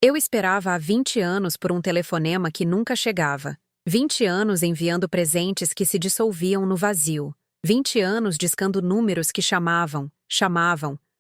Eu esperava há 20 anos por um telefonema que nunca chegava. 20 anos enviando presentes que se dissolviam no vazio. 20 anos discando números que chamavam,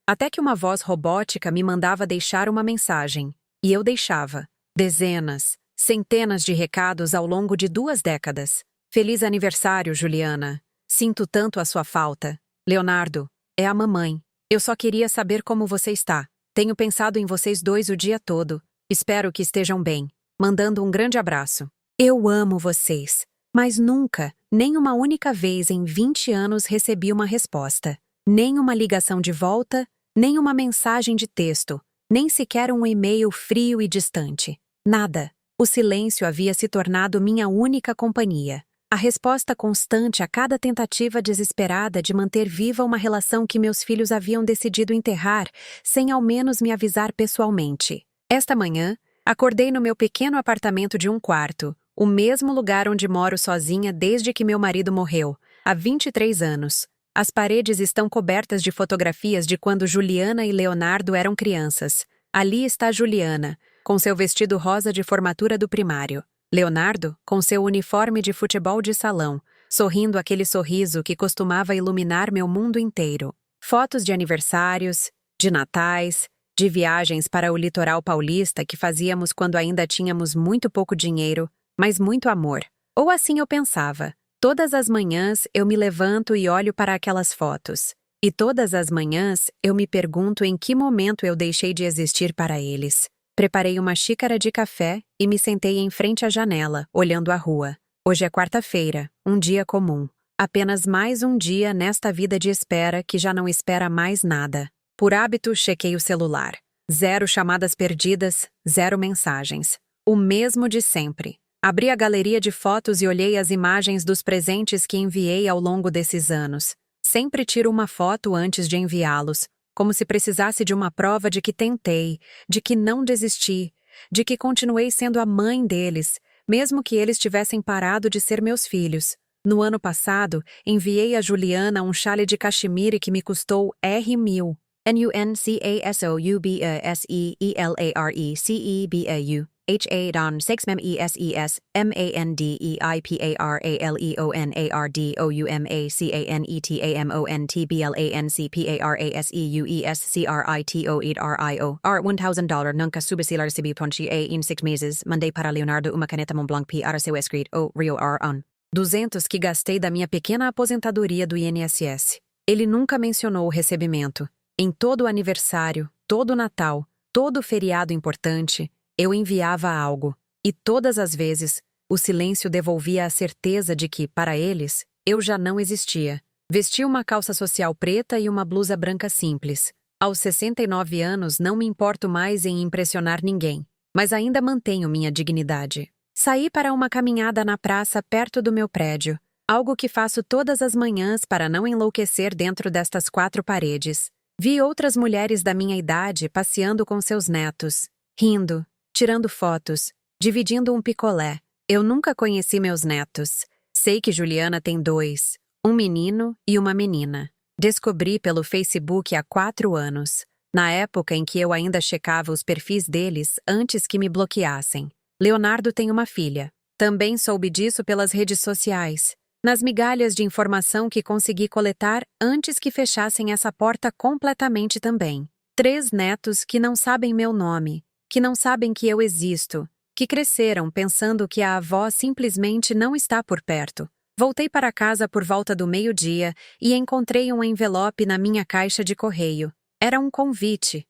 até que uma voz robótica me mandava deixar uma mensagem. E eu deixava. Dezenas, centenas de recados ao longo de 2 décadas. Feliz aniversário, Juliana. Sinto tanto a sua falta. Leonardo, é a mamãe. Eu só queria saber como você está. Tenho pensado em vocês dois o dia todo. Espero que estejam bem. Mandando um grande abraço. Eu amo vocês. Mas nunca, nem uma única vez em 20 anos recebi uma resposta. Nem uma ligação de volta, nem uma mensagem de texto, nem sequer um e-mail frio e distante. Nada. O silêncio havia se tornado minha única companhia. A resposta constante a cada tentativa desesperada de manter viva uma relação que meus filhos haviam decidido enterrar, sem ao menos me avisar pessoalmente. Esta manhã, acordei no meu pequeno apartamento de 1 quarto, o mesmo lugar onde moro sozinha desde que meu marido morreu, há 23 anos. As paredes estão cobertas de fotografias de quando Juliana e Leonardo eram crianças. Ali está Juliana, com seu vestido rosa de formatura do primário. Leonardo, com seu uniforme de futebol de salão, sorrindo aquele sorriso que costumava iluminar meu mundo inteiro. Fotos de aniversários, de natais, de viagens para o litoral paulista que fazíamos quando ainda tínhamos muito pouco dinheiro, mas muito amor. Ou assim eu pensava. Todas as manhãs eu me levanto e olho para aquelas fotos. E todas as manhãs eu me pergunto em que momento eu deixei de existir para eles. Preparei uma xícara de café e me sentei em frente à janela, olhando a rua. Hoje é quarta-feira, um dia comum. Apenas mais um dia nesta vida de espera que já não espera mais nada. Por hábito, chequei o celular. 0 chamadas perdidas, 0 mensagens. O mesmo de sempre. Abri a galeria de fotos e olhei as imagens dos presentes que enviei ao longo desses anos. Sempre tiro uma foto antes de enviá-los, como se precisasse de uma prova de que tentei, de que não desisti, de que continuei sendo a mãe deles, mesmo que eles tivessem parado de ser meus filhos. No ano passado, enviei a Juliana um chale de cachemire que me custou R$1.000. NUNCASOUBASEELARECEBAU. HA-DON 6 MESES MENDEIPARALEONACANETBLANCPARASEUESCRITOEDRIO $1,000 nunca subsidiar recebi ponte em 6 meses. Mandei para Leonardo uma caneta Montblanc para seu escrito o Rio R.On. 200 que gastei da minha pequena aposentadoria do INSS. Ele nunca mencionou o recebimento. Em todo aniversário, todo Natal, todo feriado importante, eu enviava algo. E todas as vezes, o silêncio devolvia a certeza de que, para eles, eu já não existia. Vesti uma calça social preta e uma blusa branca simples. Aos 69 anos não me importo mais em impressionar ninguém, mas ainda mantenho minha dignidade. Saí para uma caminhada na praça perto do meu prédio, algo que faço todas as manhãs para não enlouquecer dentro destas 4 paredes. Vi outras mulheres da minha idade passeando com seus netos, rindo, tirando fotos, dividindo um picolé. Eu nunca conheci meus netos. Sei que Juliana tem 2, um menino e uma menina. Descobri pelo Facebook há 4 anos, na época em que eu ainda checava os perfis deles antes que me bloqueassem. Leonardo tem uma filha. Também soube disso pelas redes sociais, nas migalhas de informação que consegui coletar antes que fechassem essa porta completamente também. 3 netos que não sabem meu nome, que não sabem que eu existo, que cresceram pensando que a avó simplesmente não está por perto. Voltei para casa por volta do meio-dia e encontrei um envelope na minha caixa de correio. Era um convite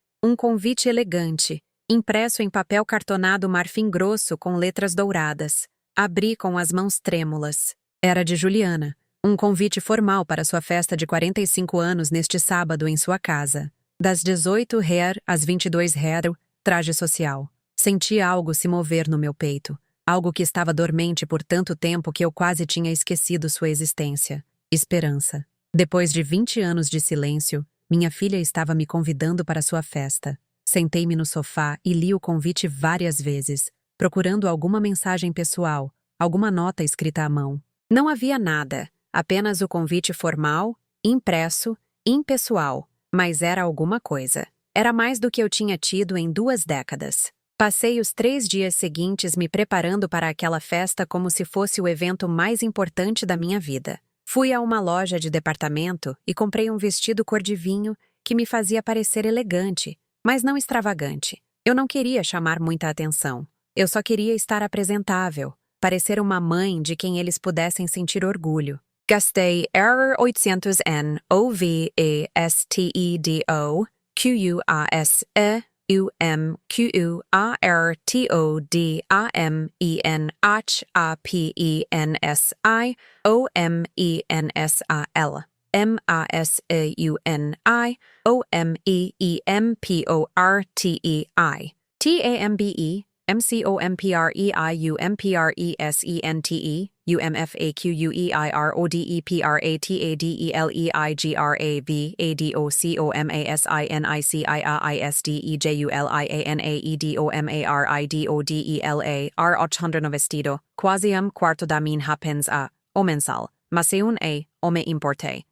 elegante, impresso em papel cartonado marfim grosso com letras douradas. Abri com as mãos trêmulas. Era de Juliana, um convite formal para sua festa de 45 anos neste sábado em sua casa. Das 18h às 22h, traje social. Senti algo se mover no meu peito, algo que estava dormente por tanto tempo que eu quase tinha esquecido sua existência. Esperança. Depois de 20 anos de silêncio, minha filha estava me convidando para sua festa. Sentei-me no sofá e li o convite várias vezes, procurando alguma mensagem pessoal, alguma nota escrita à mão. Não havia nada, apenas o convite formal, impresso, impessoal, mas era alguma coisa. Era mais do que eu tinha tido em 2 décadas. Passei os 3 dias seguintes me preparando para aquela festa como se fosse o evento mais importante da minha vida. Fui a uma loja de departamento e comprei um vestido cor de vinho que me fazia parecer elegante, mas não extravagante. Eu não queria chamar muita atenção. Eu só queria estar apresentável, parecer uma mãe de quem eles pudessem sentir orgulho. Gastei €800 OVESTEDO QUASEUMQUARTODAMENHAPENSI OMENSAL MASEUNI OMEEMPORTEI TAMBE MCOMPREIUMPRESENTE UMFAQUEIAIUMPRATADELIAGRAVADOSIOMASINIDODELAR 800 vestido, quase quarto da minha pensa, o mensal, mas o me importei.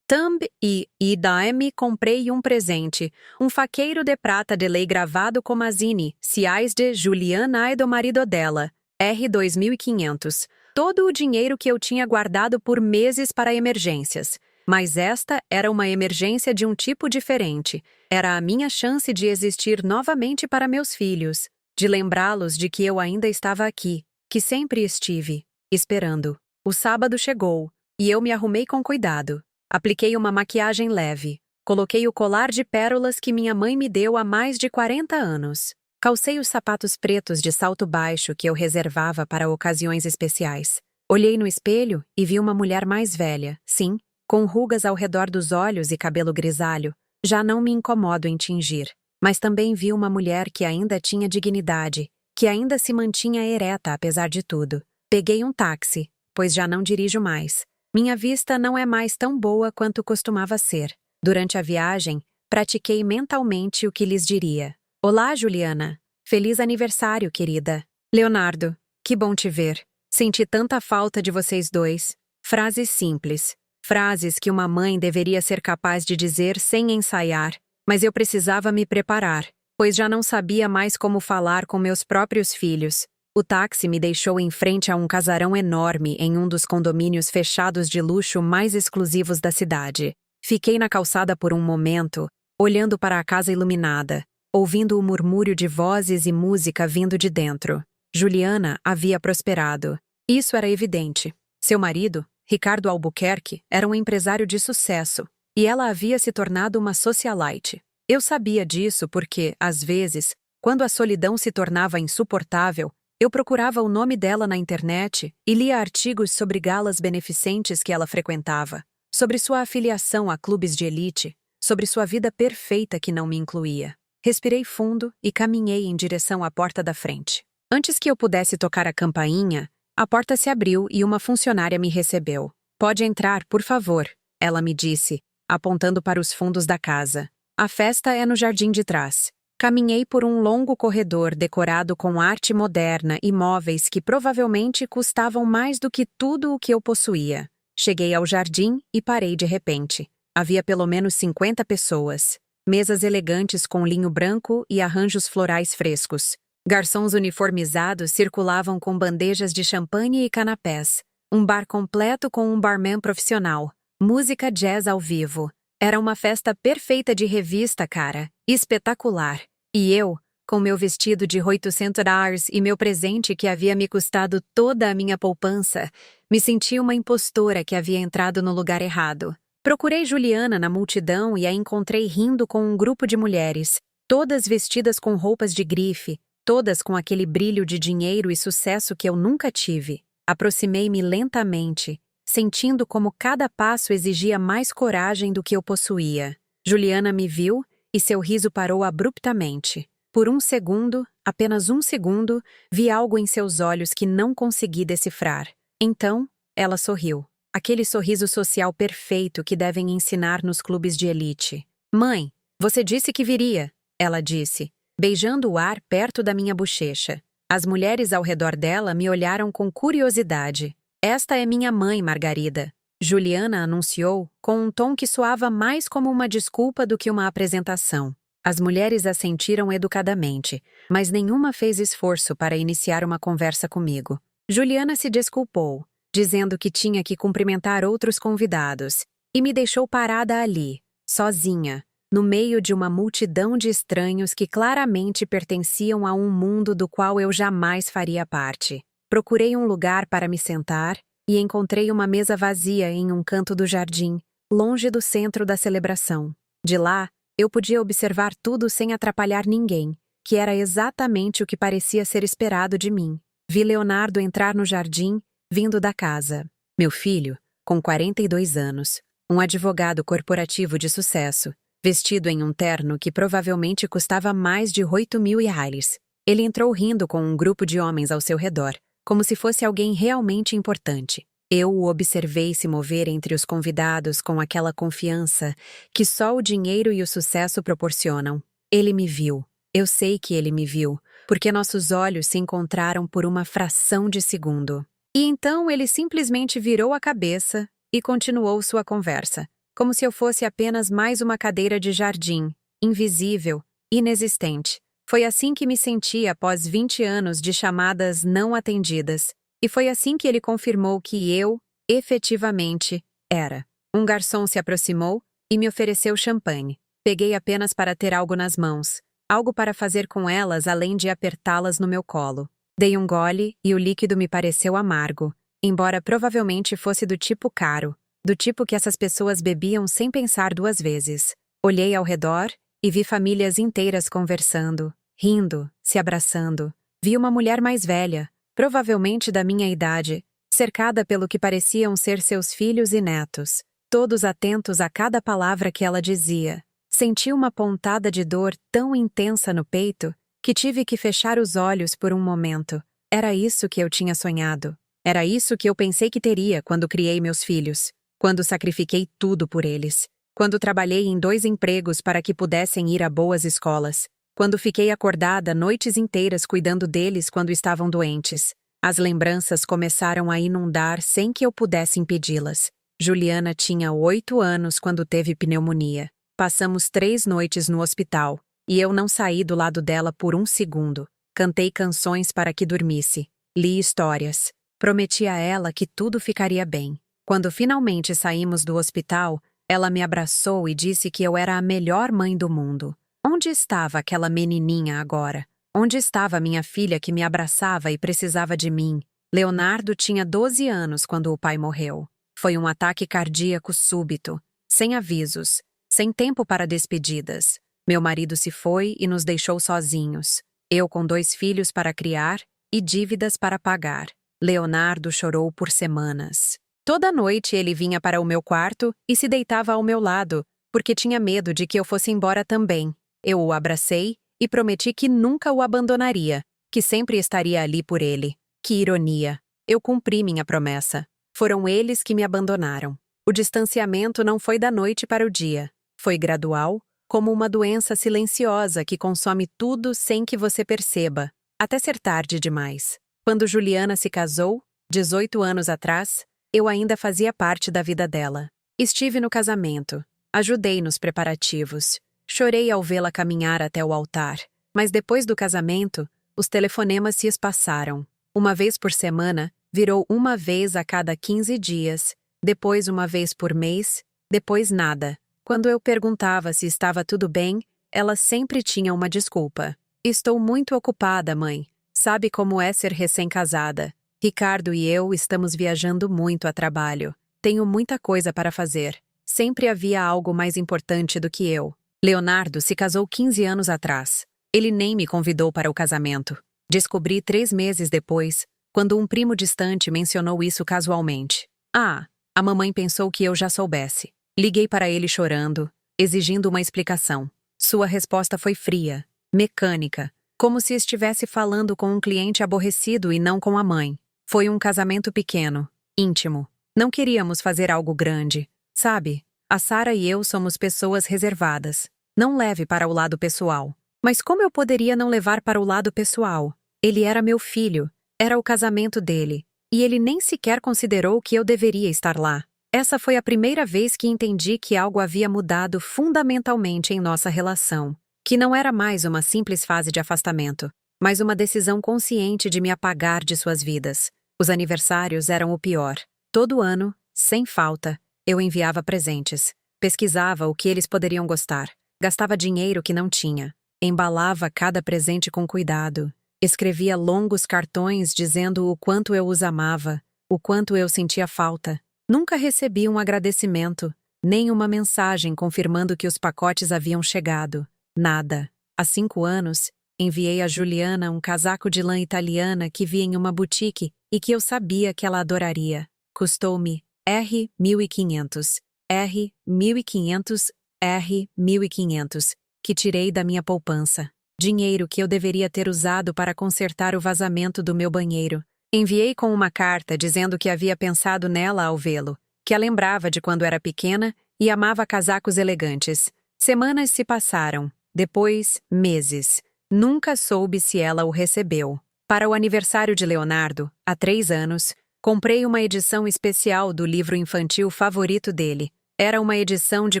E daí comprei um presente, um faqueiro de prata de lei gravado com Mazini, ciais de Juliana e do marido dela, R$ 2.500. Todo o dinheiro que eu tinha guardado por meses para emergências. Mas esta era uma emergência de um tipo diferente. Era a minha chance de existir novamente para meus filhos, de lembrá-los de que eu ainda estava aqui, que sempre estive, esperando. O sábado chegou, e eu me arrumei com cuidado. Apliquei uma maquiagem leve. Coloquei o colar de pérolas que minha mãe me deu há mais de 40 anos. Calcei os sapatos pretos de salto baixo que eu reservava para ocasiões especiais. Olhei no espelho e vi uma mulher mais velha, sim, com rugas ao redor dos olhos e cabelo grisalho. Já não me incomodo em tingir. Mas também vi uma mulher que ainda tinha dignidade, que ainda se mantinha ereta apesar de tudo. Peguei um táxi, pois já não dirijo mais. Minha vista não é mais tão boa quanto costumava ser. Durante a viagem, pratiquei mentalmente o que lhes diria. Olá, Juliana. Feliz aniversário, querida. Leonardo, que bom te ver. Senti tanta falta de vocês dois. Frases simples. Frases que uma mãe deveria ser capaz de dizer sem ensaiar. Mas eu precisava me preparar, pois já não sabia mais como falar com meus próprios filhos. O táxi me deixou em frente a um casarão enorme em um dos condomínios fechados de luxo mais exclusivos da cidade. Fiquei na calçada por um momento, olhando para a casa iluminada, ouvindo o murmúrio de vozes e música vindo de dentro. Juliana havia prosperado. Isso era evidente. Seu marido, Ricardo Albuquerque, era um empresário de sucesso, e ela havia se tornado uma socialite. Eu sabia disso porque, às vezes, quando a solidão se tornava insuportável, eu procurava o nome dela na internet e lia artigos sobre galas beneficentes que ela frequentava, sobre sua afiliação a clubes de elite, sobre sua vida perfeita que não me incluía. Respirei fundo e caminhei em direção à porta da frente. Antes que eu pudesse tocar a campainha, a porta se abriu e uma funcionária me recebeu. Pode entrar, por favor, ela me disse, apontando para os fundos da casa. A festa é no jardim de trás. Caminhei por um longo corredor decorado com arte moderna e móveis que provavelmente custavam mais do que tudo o que eu possuía. Cheguei ao jardim e parei de repente. Havia pelo menos 50 pessoas. Mesas elegantes com linho branco e arranjos florais frescos. Garçons uniformizados circulavam com bandejas de champanhe e canapés. Um bar completo com um barman profissional. Música jazz ao vivo. Era uma festa perfeita de revista, cara. Espetacular. E eu, com meu vestido de $800 e meu presente que havia me custado toda a minha poupança, me senti uma impostora que havia entrado no lugar errado. Procurei Juliana na multidão e a encontrei rindo com um grupo de mulheres, todas vestidas com roupas de grife, todas com aquele brilho de dinheiro e sucesso que eu nunca tive. Aproximei-me lentamente, sentindo como cada passo exigia mais coragem do que eu possuía. Juliana me viu e seu riso parou abruptamente. Por um segundo, apenas um segundo, vi algo em seus olhos que não consegui decifrar. Então, ela sorriu. Aquele sorriso social perfeito que devem ensinar nos clubes de elite. Mãe, você disse que viria, ela disse, beijando o ar perto da minha bochecha. As mulheres ao redor dela me olharam com curiosidade. Esta é minha mãe, Margarida. Juliana anunciou, com um tom que soava mais como uma desculpa do que uma apresentação. As mulheres assentiram educadamente, mas nenhuma fez esforço para iniciar uma conversa comigo. Juliana se desculpou, dizendo que tinha que cumprimentar outros convidados, e me deixou parada ali, sozinha, no meio de uma multidão de estranhos que claramente pertenciam a um mundo do qual eu jamais faria parte. Procurei um lugar para me sentar e encontrei uma mesa vazia em um canto do jardim, longe do centro da celebração. De lá, eu podia observar tudo sem atrapalhar ninguém, que era exatamente o que parecia ser esperado de mim. Vi Leonardo entrar no jardim, vindo da casa. Meu filho, com 42 anos, um advogado corporativo de sucesso, vestido em um terno que provavelmente custava mais de 8.000 reais. Ele entrou rindo com um grupo de homens ao seu redor, como se fosse alguém realmente importante. Eu o observei se mover entre os convidados com aquela confiança que só o dinheiro e o sucesso proporcionam. Ele me viu. Eu sei que ele me viu, porque nossos olhos se encontraram por uma fração de segundo. E então ele simplesmente virou a cabeça e continuou sua conversa, como se eu fosse apenas mais uma cadeira de jardim, invisível, inexistente. Foi assim que me senti após 20 anos de chamadas não atendidas. E foi assim que ele confirmou que eu, efetivamente, era. Um garçom se aproximou e me ofereceu champanhe. Peguei apenas para ter algo nas mãos, algo para fazer com elas além de apertá-las no meu colo. Dei um gole e o líquido me pareceu amargo, embora provavelmente fosse do tipo caro, do tipo que essas pessoas bebiam sem pensar duas vezes. Olhei ao redor e vi famílias inteiras conversando, rindo, se abraçando. Vi uma mulher mais velha, provavelmente da minha idade, cercada pelo que pareciam ser seus filhos e netos, todos atentos a cada palavra que ela dizia. Senti uma pontada de dor tão intensa no peito que tive que fechar os olhos por um momento. Era isso que eu tinha sonhado. Era isso que eu pensei que teria quando criei meus filhos, quando sacrifiquei tudo por eles, quando trabalhei em 2 empregos para que pudessem ir a boas escolas, quando fiquei acordada noites inteiras cuidando deles quando estavam doentes. As lembranças começaram a inundar sem que eu pudesse impedi-las. Juliana tinha 8 anos quando teve pneumonia. Passamos 3 noites no hospital, e eu não saí do lado dela por um segundo. Cantei canções para que dormisse. Li histórias. Prometi a ela que tudo ficaria bem. Quando finalmente saímos do hospital, ela me abraçou e disse que eu era a melhor mãe do mundo. Onde estava aquela menininha agora? Onde estava minha filha que me abraçava e precisava de mim? Leonardo tinha 12 anos quando o pai morreu. Foi um ataque cardíaco súbito, sem avisos, sem tempo para despedidas. Meu marido se foi e nos deixou sozinhos. Eu com 2 filhos para criar e dívidas para pagar. Leonardo chorou por semanas. Toda noite ele vinha para o meu quarto e se deitava ao meu lado, porque tinha medo de que eu fosse embora também. Eu o abracei e prometi que nunca o abandonaria, que sempre estaria ali por ele. Que ironia! Eu cumpri minha promessa. Foram eles que me abandonaram. O distanciamento não foi da noite para o dia. Foi gradual, como uma doença silenciosa que consome tudo sem que você perceba, até ser tarde demais. Quando Juliana se casou, 18 anos atrás, eu ainda fazia parte da vida dela. Estive no casamento, ajudei nos preparativos. Chorei ao vê-la caminhar até o altar, mas depois do casamento, os telefonemas se espaçaram. Uma vez por semana, virou uma vez a cada 15 dias, depois uma vez por mês, depois nada. Quando eu perguntava se estava tudo bem, ela sempre tinha uma desculpa. Estou muito ocupada, mãe. Sabe como é ser recém-casada. Ricardo e eu estamos viajando muito a trabalho. Tenho muita coisa para fazer. Sempre havia algo mais importante do que eu. Leonardo se casou 15 anos atrás. Ele nem me convidou para o casamento. Descobri 3 meses depois, quando um primo distante mencionou isso casualmente. Ah, a mamãe pensou que eu já soubesse. Liguei para ele chorando, exigindo uma explicação. Sua resposta foi fria, mecânica, como se estivesse falando com um cliente aborrecido e não com a mãe. Foi um casamento pequeno, íntimo. Não queríamos fazer algo grande. Sabe, a Sara e eu somos pessoas reservadas. Não leve para o lado pessoal. Mas como eu poderia não levar para o lado pessoal? Ele era meu filho, era o casamento dele, e ele nem sequer considerou que eu deveria estar lá. Essa foi a primeira vez que entendi que algo havia mudado fundamentalmente em nossa relação. que não era mais uma simples fase de afastamento, mas uma decisão consciente de me apagar de suas vidas. Os aniversários eram o pior. Todo ano, sem falta, eu enviava presentes. Pesquisava o que eles poderiam gostar. Gastava dinheiro que não tinha. Embalava cada presente com cuidado. Escrevia longos cartões dizendo o quanto eu os amava, o quanto eu sentia falta. Nunca recebi um agradecimento, nem uma mensagem confirmando que os pacotes haviam chegado. Nada. Há 5 anos, enviei a Juliana um casaco de lã italiana que vi em uma boutique e que eu sabia que ela adoraria. Custou-me R$ 1.500, R$ 1.500, R$ 1.500, que tirei da minha poupança. Dinheiro que eu deveria ter usado para consertar o vazamento do meu banheiro. Enviei com uma carta dizendo que havia pensado nela ao vê-lo, que a lembrava de quando era pequena e amava casacos elegantes. Semanas se passaram, depois meses. Nunca soube se ela o recebeu. Para o aniversário de Leonardo, há 3 anos, comprei uma edição especial do livro infantil favorito dele. Era uma edição de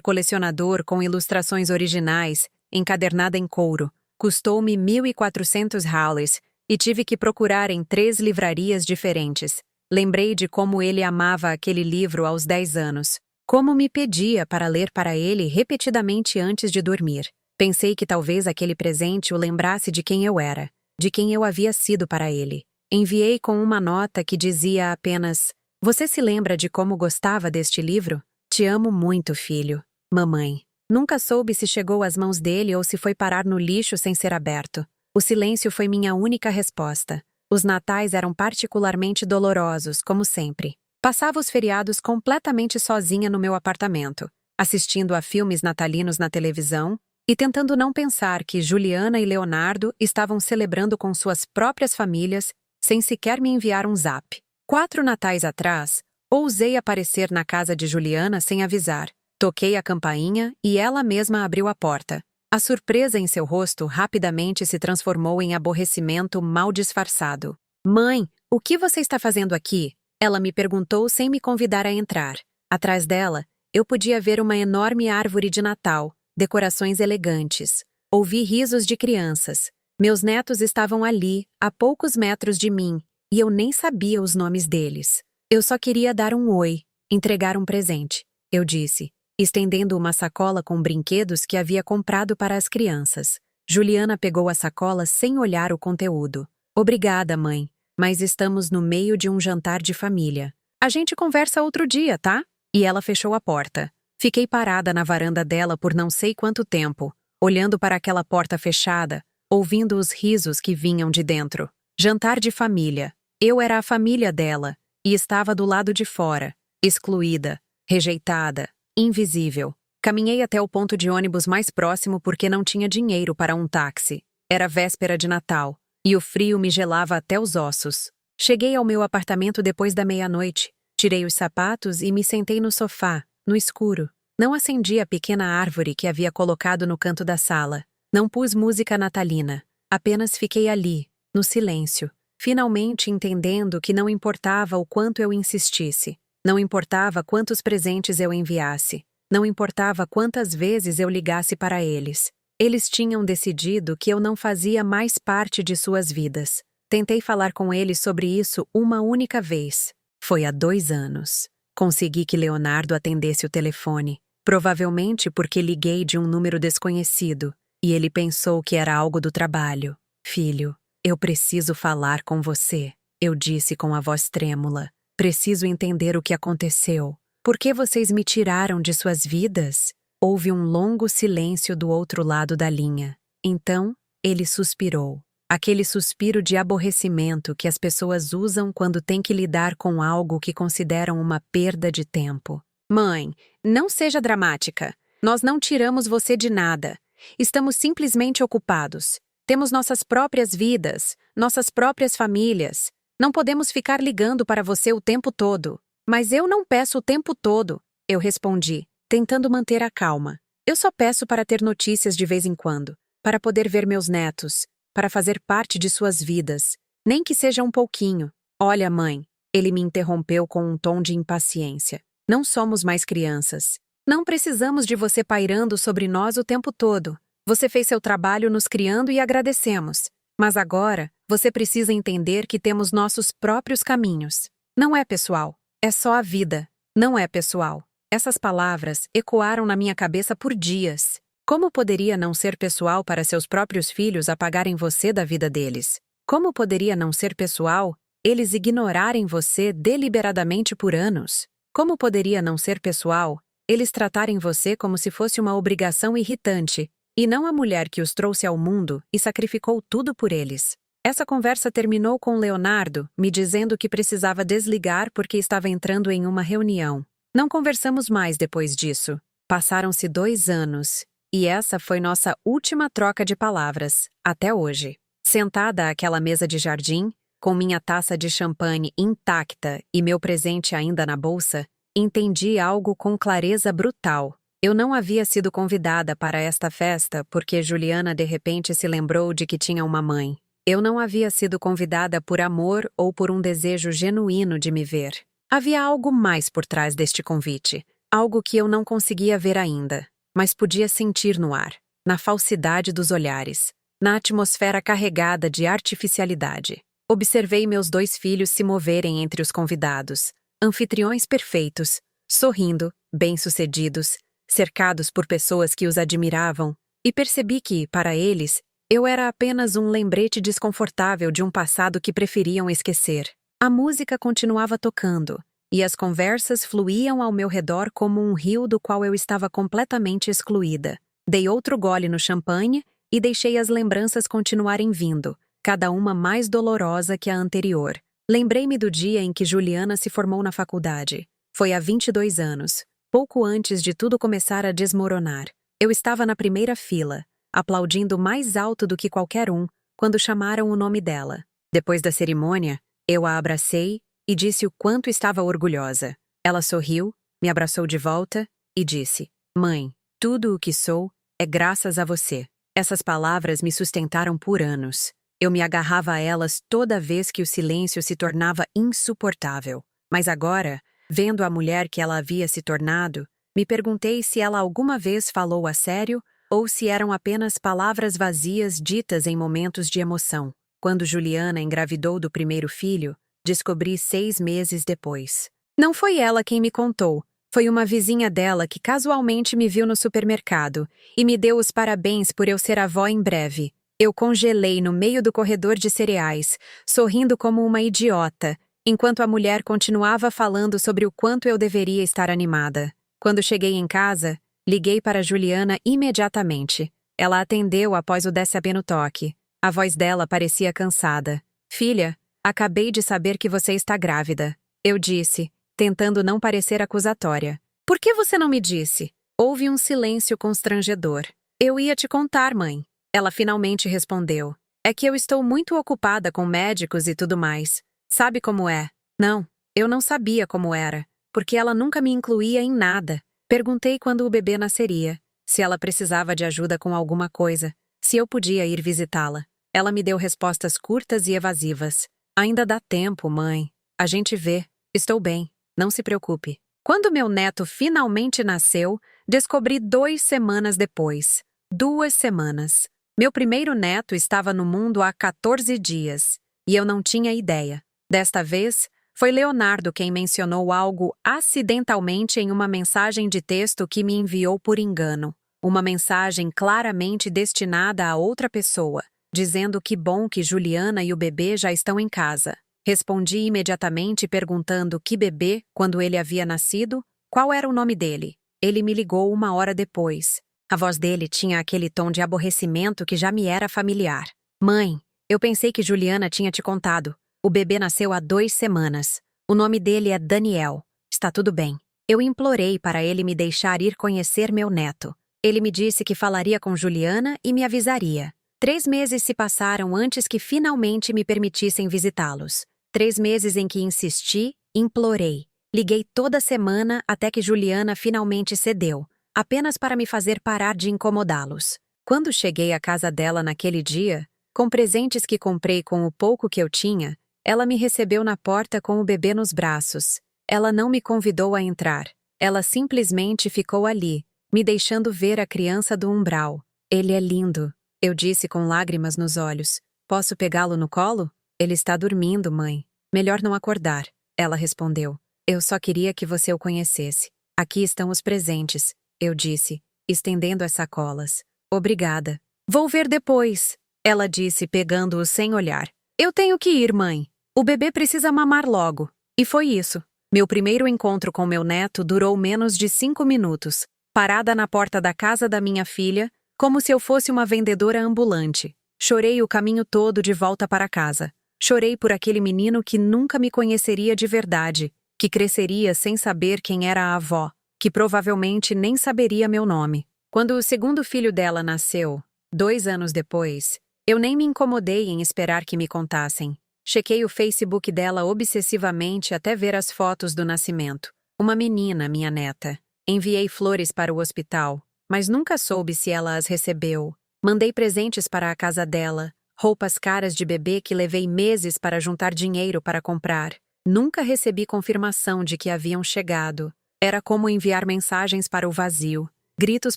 colecionador com ilustrações originais, encadernada em couro. Custou-me $1.400 e tive que procurar em 3 livrarias diferentes. Lembrei de como ele amava aquele livro aos 10 anos. Como me pedia para ler para ele repetidamente antes de dormir. Pensei que talvez aquele presente o lembrasse de quem eu era, de quem eu havia sido para ele. Enviei com uma nota que dizia apenas: "Você se lembra de como gostava deste livro? Te amo muito, filho. Mamãe." Nunca soube se chegou às mãos dele ou se foi parar no lixo sem ser aberto. O silêncio foi minha única resposta. Os natais eram particularmente dolorosos, como sempre. Passava os feriados completamente sozinha no meu apartamento, assistindo a filmes natalinos na televisão e tentando não pensar que Juliana e Leonardo estavam celebrando com suas próprias famílias sem sequer me enviar um zap. 4 natais atrás, ousei aparecer na casa de Juliana sem avisar. Toquei a campainha e ela mesma abriu a porta. A surpresa em seu rosto rapidamente se transformou em aborrecimento mal disfarçado. "Mãe, o que você está fazendo aqui?" Ela me perguntou sem me convidar a entrar. Atrás dela, eu podia ver uma enorme árvore de Natal, decorações elegantes. Ouvi risos de crianças. Meus netos estavam ali, a poucos metros de mim, e eu nem sabia os nomes deles. Eu só queria dar um oi, entregar um presente, eu disse, estendendo uma sacola com brinquedos que havia comprado para as crianças. Juliana pegou a sacola sem olhar o conteúdo. "Obrigada, mãe, mas estamos no meio de um jantar de família. A gente conversa outro dia, tá?" E ela fechou a porta. Fiquei parada na varanda dela por não sei quanto tempo, olhando para aquela porta fechada, ouvindo os risos que vinham de dentro. Jantar de família. Eu era a família dela, e estava do lado de fora, excluída, rejeitada, invisível. Caminhei até o ponto de ônibus mais próximo porque não tinha dinheiro para um táxi. Era véspera de Natal, e o frio me gelava até os ossos. Cheguei ao meu apartamento depois da meia-noite, tirei os sapatos e me sentei no sofá, no escuro. Não acendi a pequena árvore que havia colocado no canto da sala. Não pus música natalina. Apenas fiquei ali, no silêncio, finalmente entendendo que não importava o quanto eu insistisse. Não importava quantos presentes eu enviasse. Não importava quantas vezes eu ligasse para eles. Eles tinham decidido que eu não fazia mais parte de suas vidas. Tentei falar com eles sobre isso uma única vez. Foi há 2 anos. Consegui que Leonardo atendesse o telefone. Provavelmente porque liguei de um número desconhecido. E ele pensou que era algo do trabalho. "Filho, eu preciso falar com você", eu disse com a voz trêmula. "Preciso entender o que aconteceu. Por que vocês me tiraram de suas vidas?" Houve um longo silêncio do outro lado da linha. Então, ele suspirou. Aquele suspiro de aborrecimento que as pessoas usam quando têm que lidar com algo que consideram uma perda de tempo. "Mãe, não seja dramática. Nós não tiramos você de nada. Estamos simplesmente ocupados. Temos nossas próprias vidas, nossas próprias famílias. Não podemos ficar ligando para você o tempo todo." "Mas eu não peço o tempo todo", eu respondi, tentando manter a calma. "Eu só peço para ter notícias de vez em quando, para poder ver meus netos, para fazer parte de suas vidas, nem que seja um pouquinho." "Olha, mãe", ele me interrompeu com um tom de impaciência. "Não somos mais crianças. Não precisamos de você pairando sobre nós o tempo todo. Você fez seu trabalho nos criando e agradecemos. Mas agora, você precisa entender que temos nossos próprios caminhos. Não é pessoal. É só a vida. Não é pessoal. Essas palavras ecoaram na minha cabeça por dias. Como poderia não ser pessoal para seus próprios filhos apagarem você da vida deles? Como poderia não ser pessoal eles ignorarem você deliberadamente por anos? Como poderia não ser pessoal eles tratarem você como se fosse uma obrigação irritante, e não a mulher que os trouxe ao mundo e sacrificou tudo por eles? Essa conversa terminou com Leonardo me dizendo que precisava desligar porque estava entrando em uma reunião. Não conversamos mais depois disso. Passaram-se 2 anos, e essa foi nossa última troca de palavras, até hoje. Sentada àquela mesa de jardim, com minha taça de champanhe intacta e meu presente ainda na bolsa, entendi algo com clareza brutal. Eu não havia sido convidada para esta festa porque Juliana de repente se lembrou de que tinha uma mãe. Eu não havia sido convidada por amor ou por um desejo genuíno de me ver. Havia algo mais por trás deste convite, algo que eu não conseguia ver ainda, mas podia sentir no ar, na falsidade dos olhares, na atmosfera carregada de artificialidade. Observei meus 2 filhos se moverem entre os convidados, anfitriões perfeitos, sorrindo, bem-sucedidos, cercados por pessoas que os admiravam, e percebi que, para eles, eu era apenas um lembrete desconfortável de um passado que preferiam esquecer. A música continuava tocando, e as conversas fluíam ao meu redor como um rio do qual eu estava completamente excluída. Dei outro gole no champanhe e deixei as lembranças continuarem vindo, cada uma mais dolorosa que a anterior. Lembrei-me do dia em que Juliana se formou na faculdade. Foi há 22 anos, pouco antes de tudo começar a desmoronar. Eu estava na primeira fila, aplaudindo mais alto do que qualquer um, quando chamaram o nome dela. Depois da cerimônia, eu a abracei e disse o quanto estava orgulhosa. Ela sorriu, me abraçou de volta e disse: "Mãe, tudo o que sou é graças a você." Essas palavras me sustentaram por anos. Eu me agarrava a elas toda vez que o silêncio se tornava insuportável. Mas agora, vendo a mulher que ela havia se tornado, me perguntei se ela alguma vez falou a sério ou se eram apenas palavras vazias ditas em momentos de emoção. Quando Juliana engravidou do primeiro filho, descobri 6 meses depois. Não foi ela quem me contou. Foi uma vizinha dela que casualmente me viu no supermercado e me deu os parabéns por eu ser avó em breve. Eu congelei no meio do corredor de cereais, sorrindo como uma idiota, enquanto a mulher continuava falando sobre o quanto eu deveria estar animada. Quando cheguei em casa, liguei para Juliana imediatamente. Ela atendeu após o 10º toque. A voz dela parecia cansada. "Filha, acabei de saber que você está grávida." Eu disse, tentando não parecer acusatória. "Por que você não me disse?" Houve um silêncio constrangedor. "Eu ia te contar, mãe." Ela finalmente respondeu. "É que eu estou muito ocupada com médicos e tudo mais. Sabe como é?" Não, eu não sabia como era, porque ela nunca me incluía em nada. Perguntei quando o bebê nasceria, se ela precisava de ajuda com alguma coisa, se eu podia ir visitá-la. Ela me deu respostas curtas e evasivas. "Ainda dá tempo, mãe. A gente vê. Estou bem. Não se preocupe." Quando meu neto finalmente nasceu, descobri 2 semanas depois. 2 semanas. Meu primeiro neto estava no mundo há 14 dias, e eu não tinha ideia. Desta vez, foi Leonardo quem mencionou algo acidentalmente em uma mensagem de texto que me enviou por engano. Uma mensagem claramente destinada a outra pessoa, dizendo que bom que Juliana e o bebê já estão em casa. Respondi imediatamente perguntando que bebê, quando ele havia nascido, qual era o nome dele. Ele me ligou 1 hora depois. A voz dele tinha aquele tom de aborrecimento que já me era familiar. "Mãe, eu pensei que Juliana tinha te contado. O bebê nasceu há 2 semanas. O nome dele é Daniel. Está tudo bem." Eu implorei para ele me deixar ir conhecer meu neto. Ele me disse que falaria com Juliana e me avisaria. 3 meses se passaram antes que finalmente me permitissem visitá-los. 3 meses em que insisti, implorei. Liguei toda semana até que Juliana finalmente cedeu, apenas para me fazer parar de incomodá-los. Quando cheguei à casa dela naquele dia, com presentes que comprei com o pouco que eu tinha, ela me recebeu na porta com o bebê nos braços. Ela não me convidou a entrar. Ela simplesmente ficou ali, me deixando ver a criança do umbral. Ele é lindo, eu disse com lágrimas nos olhos. Posso pegá-lo no colo? Ele está dormindo, mãe. Melhor não acordar, ela respondeu. Eu só queria que você o conhecesse. Aqui estão os presentes, eu disse, estendendo as sacolas. Obrigada. Vou ver depois, ela disse, pegando-o sem olhar. Eu tenho que ir, mãe. O bebê precisa mamar logo. E foi isso. Meu primeiro encontro com meu neto durou menos de 5 minutos, parada na porta da casa da minha filha, como se eu fosse uma vendedora ambulante. Chorei o caminho todo de volta para casa. Chorei por aquele menino que nunca me conheceria de verdade, que cresceria sem saber quem era a avó, que provavelmente nem saberia meu nome. Quando o segundo filho dela nasceu, 2 anos depois, eu nem me incomodei em esperar que me contassem. Chequei o Facebook dela obsessivamente até ver as fotos do nascimento. Uma menina, minha neta. Enviei flores para o hospital, mas nunca soube se ela as recebeu. Mandei presentes para a casa dela, roupas caras de bebê que levei meses para juntar dinheiro para comprar. Nunca recebi confirmação de que haviam chegado. Era como enviar mensagens para o vazio, gritos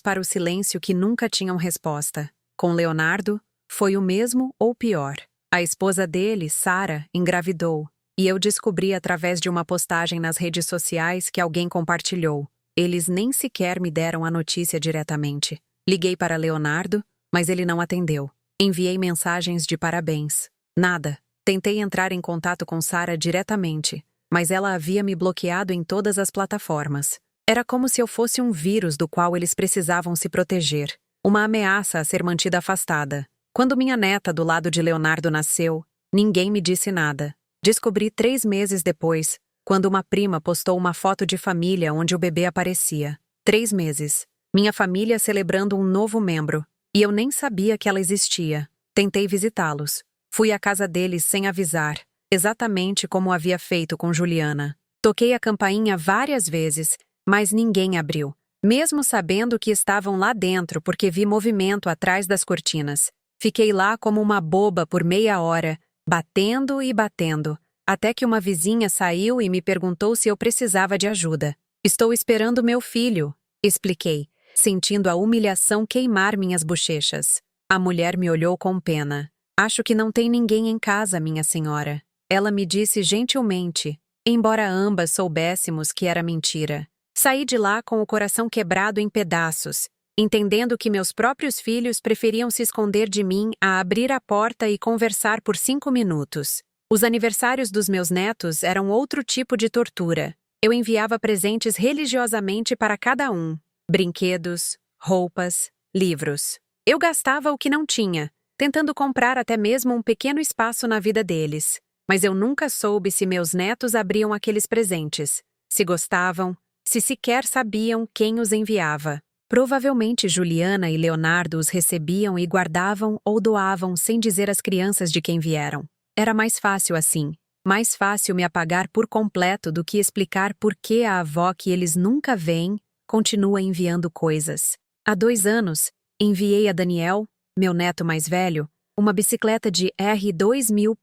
para o silêncio que nunca tinham resposta. Com Leonardo, foi o mesmo ou pior. A esposa dele, Sara, engravidou, e eu descobri através de uma postagem nas redes sociais que alguém compartilhou. Eles nem sequer me deram a notícia diretamente. Liguei para Leonardo, mas ele não atendeu. Enviei mensagens de parabéns. Nada. Tentei entrar em contato com Sara diretamente, mas ela havia me bloqueado em todas as plataformas. Era como se eu fosse um vírus do qual eles precisavam se proteger. Uma ameaça a ser mantida afastada. Quando minha neta do lado de Leonardo nasceu, ninguém me disse nada. Descobri 3 meses depois, quando uma prima postou uma foto de família onde o bebê aparecia. 3 meses. Minha família celebrando um novo membro. E eu nem sabia que ela existia. Tentei visitá-los. Fui à casa deles sem avisar, exatamente como havia feito com Juliana. Toquei a campainha várias vezes, mas ninguém abriu, mesmo sabendo que estavam lá dentro porque vi movimento atrás das cortinas. Fiquei lá como uma boba por meia hora, batendo e batendo, até que uma vizinha saiu e me perguntou se eu precisava de ajuda. Estou esperando meu filho, expliquei, sentindo a humilhação queimar minhas bochechas. A mulher me olhou com pena. Acho que não tem ninguém em casa, minha senhora. Ela me disse gentilmente, embora ambas soubéssemos que era mentira. Saí de lá com o coração quebrado em pedaços, entendendo que meus próprios filhos preferiam se esconder de mim a abrir a porta e conversar por 5 minutos. Os aniversários dos meus netos eram outro tipo de tortura. Eu enviava presentes religiosamente para cada um. Brinquedos, roupas, livros. Eu gastava o que não tinha, tentando comprar até mesmo um pequeno espaço na vida deles. Mas eu nunca soube se meus netos abriam aqueles presentes, se gostavam, se sequer sabiam quem os enviava. Provavelmente Juliana e Leonardo os recebiam e guardavam ou doavam sem dizer às crianças de quem vieram. Era mais fácil assim. Mais fácil me apagar por completo do que explicar por que a avó que eles nunca veem continua enviando coisas. Há 2 anos, enviei a Daniel, meu neto mais velho, uma bicicleta de R2000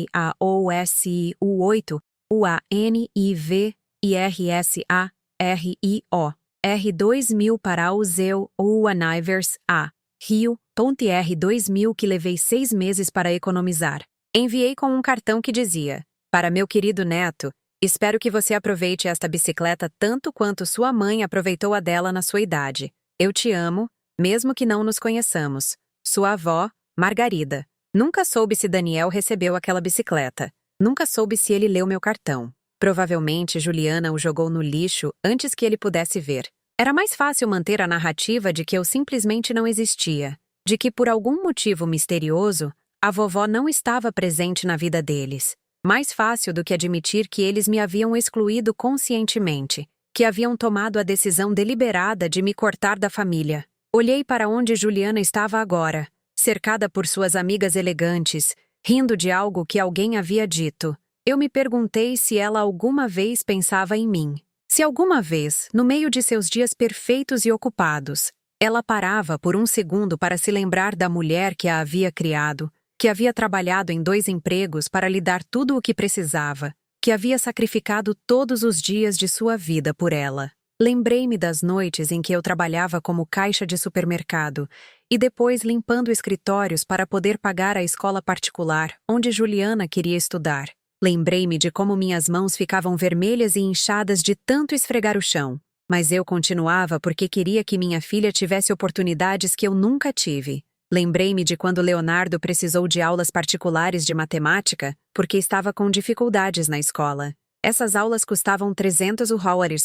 PARAOSIU 8 UANIV IRSA RIO R2000 para o Zeu Uanivers A Rio Ponte R2000 que levei 6 meses para economizar. Enviei com um cartão que dizia: para meu querido neto, espero que você aproveite esta bicicleta tanto quanto sua mãe aproveitou a dela na sua idade. Eu te amo, mesmo que não nos conheçamos. Sua avó, Margarida. Nunca soube se Daniel recebeu aquela bicicleta. Nunca soube se ele leu meu cartão. Provavelmente Juliana o jogou no lixo antes que ele pudesse ver. Era mais fácil manter a narrativa de que eu simplesmente não existia, de que por algum motivo misterioso, a vovó não estava presente na vida deles. Mais fácil do que admitir que eles me haviam excluído conscientemente, que haviam tomado a decisão deliberada de me cortar da família. Olhei para onde Juliana estava agora, cercada por suas amigas elegantes, rindo de algo que alguém havia dito. Eu me perguntei se ela alguma vez pensava em mim. Se alguma vez, no meio de seus dias perfeitos e ocupados, ela parava por um segundo para se lembrar da mulher que a havia criado, que havia trabalhado em 2 empregos para lhe dar tudo o que precisava, que havia sacrificado todos os dias de sua vida por ela. Lembrei-me das noites em que eu trabalhava como caixa de supermercado e depois limpando escritórios para poder pagar a escola particular onde Juliana queria estudar. Lembrei-me de como minhas mãos ficavam vermelhas e inchadas de tanto esfregar o chão. Mas eu continuava porque queria que minha filha tivesse oportunidades que eu nunca tive. Lembrei-me de quando Leonardo precisou de aulas particulares de matemática porque estava com dificuldades na escola. Essas aulas custavam US$ 300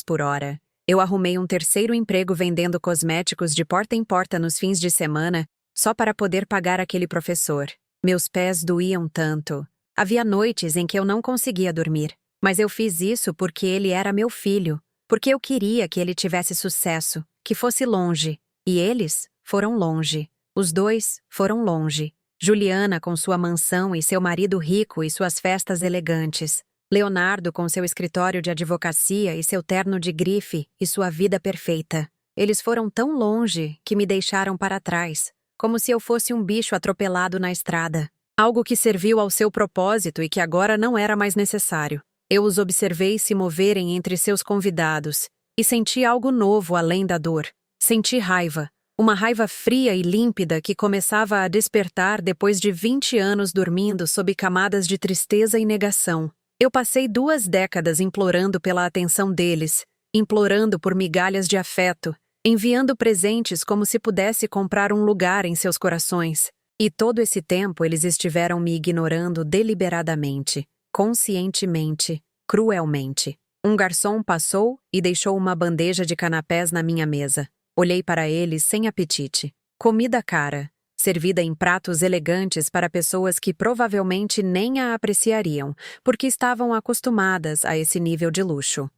por hora. Eu arrumei um terceiro emprego vendendo cosméticos de porta em porta nos fins de semana só para poder pagar aquele professor. Meus pés doíam tanto. Havia noites em que eu não conseguia dormir, mas eu fiz isso porque ele era meu filho, porque eu queria que ele tivesse sucesso, que fosse longe. E eles foram longe. Os dois foram longe. Juliana com sua mansão e seu marido rico e suas festas elegantes. Leonardo com seu escritório de advocacia e seu terno de grife e sua vida perfeita. Eles foram tão longe que me deixaram para trás, como se eu fosse um bicho atropelado na estrada. Algo que serviu ao seu propósito e que agora não era mais necessário. Eu os observei se moverem entre seus convidados e senti algo novo além da dor. Senti raiva. Uma raiva fria e límpida que começava a despertar depois de 20 anos dormindo sob camadas de tristeza e negação. Eu passei 2 décadas implorando pela atenção deles, implorando por migalhas de afeto, enviando presentes como se pudesse comprar um lugar em seus corações. E todo esse tempo eles estiveram me ignorando deliberadamente, conscientemente, cruelmente. Um garçom passou e deixou uma bandeja de canapés na minha mesa. Olhei para eles sem apetite. Comida cara, servida em pratos elegantes para pessoas que provavelmente nem a apreciariam, porque estavam acostumadas a esse nível de luxo.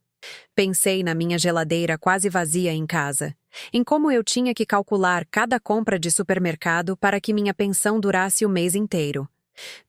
Pensei na minha geladeira quase vazia em casa, em como eu tinha que calcular cada compra de supermercado para que minha pensão durasse o mês inteiro.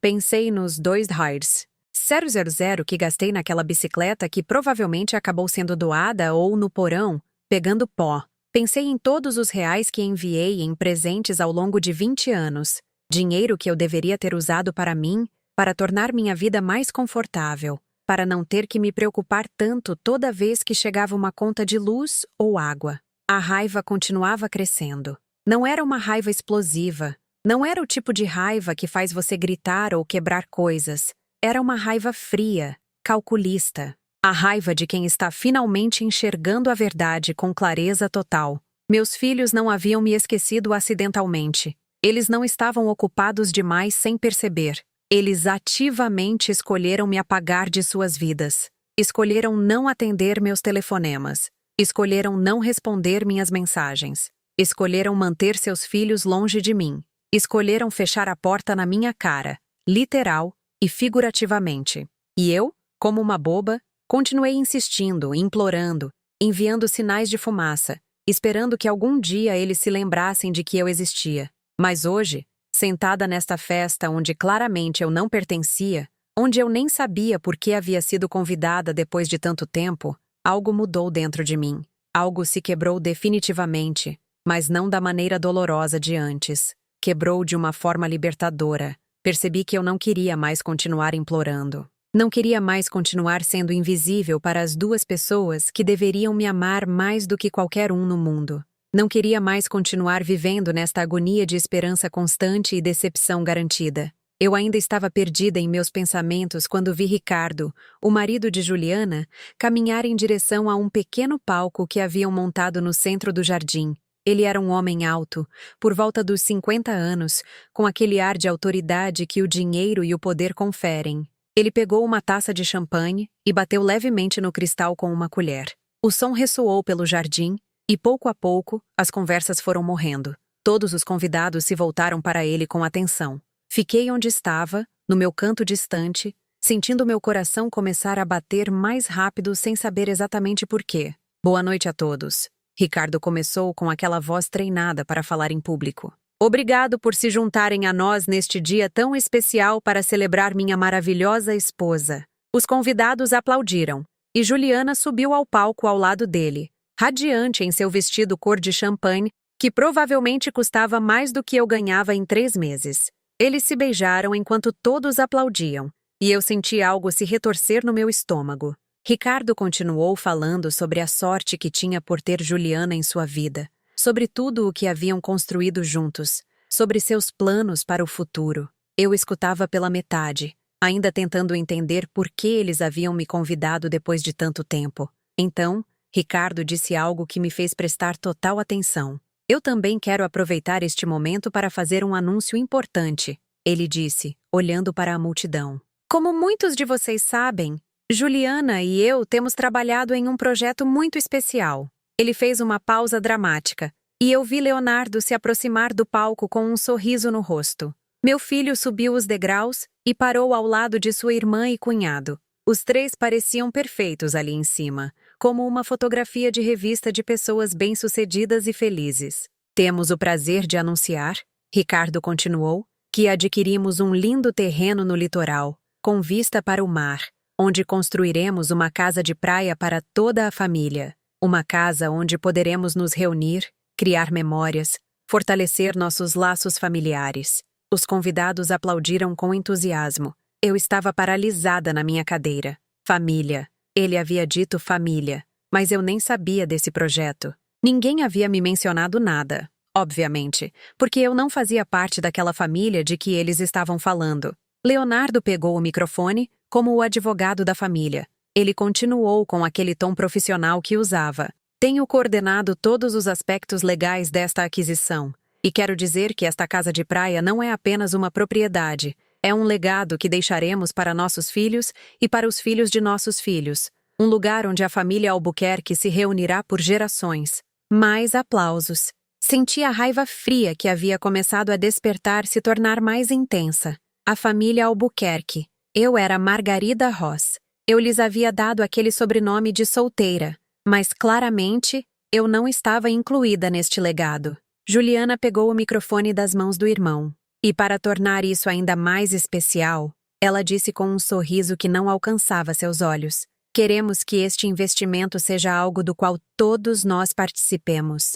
Pensei nos $2,000 que gastei naquela bicicleta que provavelmente acabou sendo doada ou no porão, pegando pó. Pensei em todos os reais que enviei em presentes ao longo de 20 anos. Dinheiro que eu deveria ter usado para mim, para tornar minha vida mais confortável, para não ter que me preocupar tanto toda vez que chegava uma conta de luz ou água. A raiva continuava crescendo. Não era uma raiva explosiva. Não era o tipo de raiva que faz você gritar ou quebrar coisas. Era uma raiva fria, calculista. A raiva de quem está finalmente enxergando a verdade com clareza total. Meus filhos não haviam me esquecido acidentalmente. Eles não estavam ocupados demais sem perceber. Eles ativamente escolheram me apagar de suas vidas. Escolheram não atender meus telefonemas. Escolheram não responder minhas mensagens. Escolheram manter seus filhos longe de mim. Escolheram fechar a porta na minha cara, literal e figurativamente. E eu, como uma boba, continuei insistindo, implorando, enviando sinais de fumaça, esperando que algum dia eles se lembrassem de que eu existia. Mas hoje, sentada nesta festa onde claramente eu não pertencia, onde eu nem sabia por que havia sido convidada depois de tanto tempo, algo mudou dentro de mim. Algo se quebrou definitivamente, mas não da maneira dolorosa de antes. Quebrou de uma forma libertadora. Percebi que eu não queria mais continuar implorando. Não queria mais continuar sendo invisível para as 2 pessoas que deveriam me amar mais do que qualquer um no mundo. Não queria mais continuar vivendo nesta agonia de esperança constante e decepção garantida. Eu ainda estava perdida em meus pensamentos quando vi Ricardo, o marido de Juliana, caminhar em direção a um pequeno palco que haviam montado no centro do jardim. Ele era um homem alto, por volta dos 50 anos, com aquele ar de autoridade que o dinheiro e o poder conferem. Ele pegou uma taça de champanhe e bateu levemente no cristal com uma colher. O som ressoou pelo jardim e, pouco a pouco, as conversas foram morrendo. Todos os convidados se voltaram para ele com atenção. Fiquei onde estava, no meu canto distante, sentindo meu coração começar a bater mais rápido sem saber exatamente por quê. Boa noite a todos. Ricardo começou com aquela voz treinada para falar em público. Obrigado por se juntarem a nós neste dia tão especial para celebrar minha maravilhosa esposa. Os convidados aplaudiram, e Juliana subiu ao palco ao lado dele, radiante em seu vestido cor de champanhe, que provavelmente custava mais do que eu ganhava em 3 meses. Eles se beijaram enquanto todos aplaudiam, e eu senti algo se retorcer no meu estômago. Ricardo continuou falando sobre a sorte que tinha por ter Juliana em sua vida, sobre tudo o que haviam construído juntos, sobre seus planos para o futuro. Eu escutava pela metade, ainda tentando entender por que eles haviam me convidado depois de tanto tempo. Então, Ricardo disse algo que me fez prestar total atenção. Eu também quero aproveitar este momento para fazer um anúncio importante, ele disse, olhando para a multidão. Como muitos de vocês sabem, Juliana e eu temos trabalhado em um projeto muito especial. Ele fez uma pausa dramática, e eu vi Leonardo se aproximar do palco com um sorriso no rosto. Meu filho subiu os degraus e parou ao lado de sua irmã e cunhado. Os três pareciam perfeitos ali em cima, como uma fotografia de revista de pessoas bem-sucedidas e felizes. Temos o prazer de anunciar, Ricardo continuou, que adquirimos um lindo terreno no litoral, com vista para o mar, onde construiremos uma casa de praia para toda a família. Uma casa onde poderemos nos reunir, criar memórias, fortalecer nossos laços familiares. Os convidados aplaudiram com entusiasmo. Eu estava paralisada na minha cadeira. Família. Ele havia dito família, mas eu nem sabia desse projeto. Ninguém havia me mencionado nada, obviamente, porque eu não fazia parte daquela família de que eles estavam falando. Leonardo pegou o microfone como o advogado da família. Ele continuou com aquele tom profissional que usava. Tenho coordenado todos os aspectos legais desta aquisição. E quero dizer que esta casa de praia não é apenas uma propriedade. É um legado que deixaremos para nossos filhos e para os filhos de nossos filhos. Um lugar onde a família Albuquerque se reunirá por gerações. Mais aplausos. Senti a raiva fria que havia começado a despertar se tornar mais intensa. A família Albuquerque. Eu era Margarida Ross. Eu lhes havia dado aquele sobrenome de solteira, mas claramente eu não estava incluída neste legado. Juliana pegou o microfone das mãos do irmão, e para tornar isso ainda mais especial, ela disse com um sorriso que não alcançava seus olhos: queremos que este investimento seja algo do qual todos nós participemos.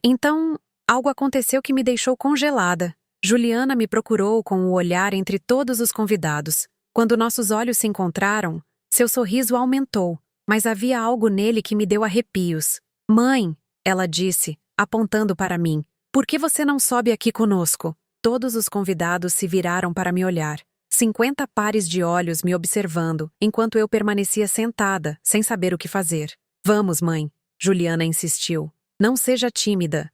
Então, algo aconteceu que me deixou congelada. Juliana me procurou com o olhar entre todos os convidados. Quando nossos olhos se encontraram, seu sorriso aumentou, mas havia algo nele que me deu arrepios. Mãe, ela disse, apontando para mim, por que você não sobe aqui conosco? Todos os convidados se viraram para me olhar. 50 pares de olhos me observando, enquanto eu permanecia sentada, sem saber o que fazer. Vamos, mãe, Juliana insistiu. Não seja tímida.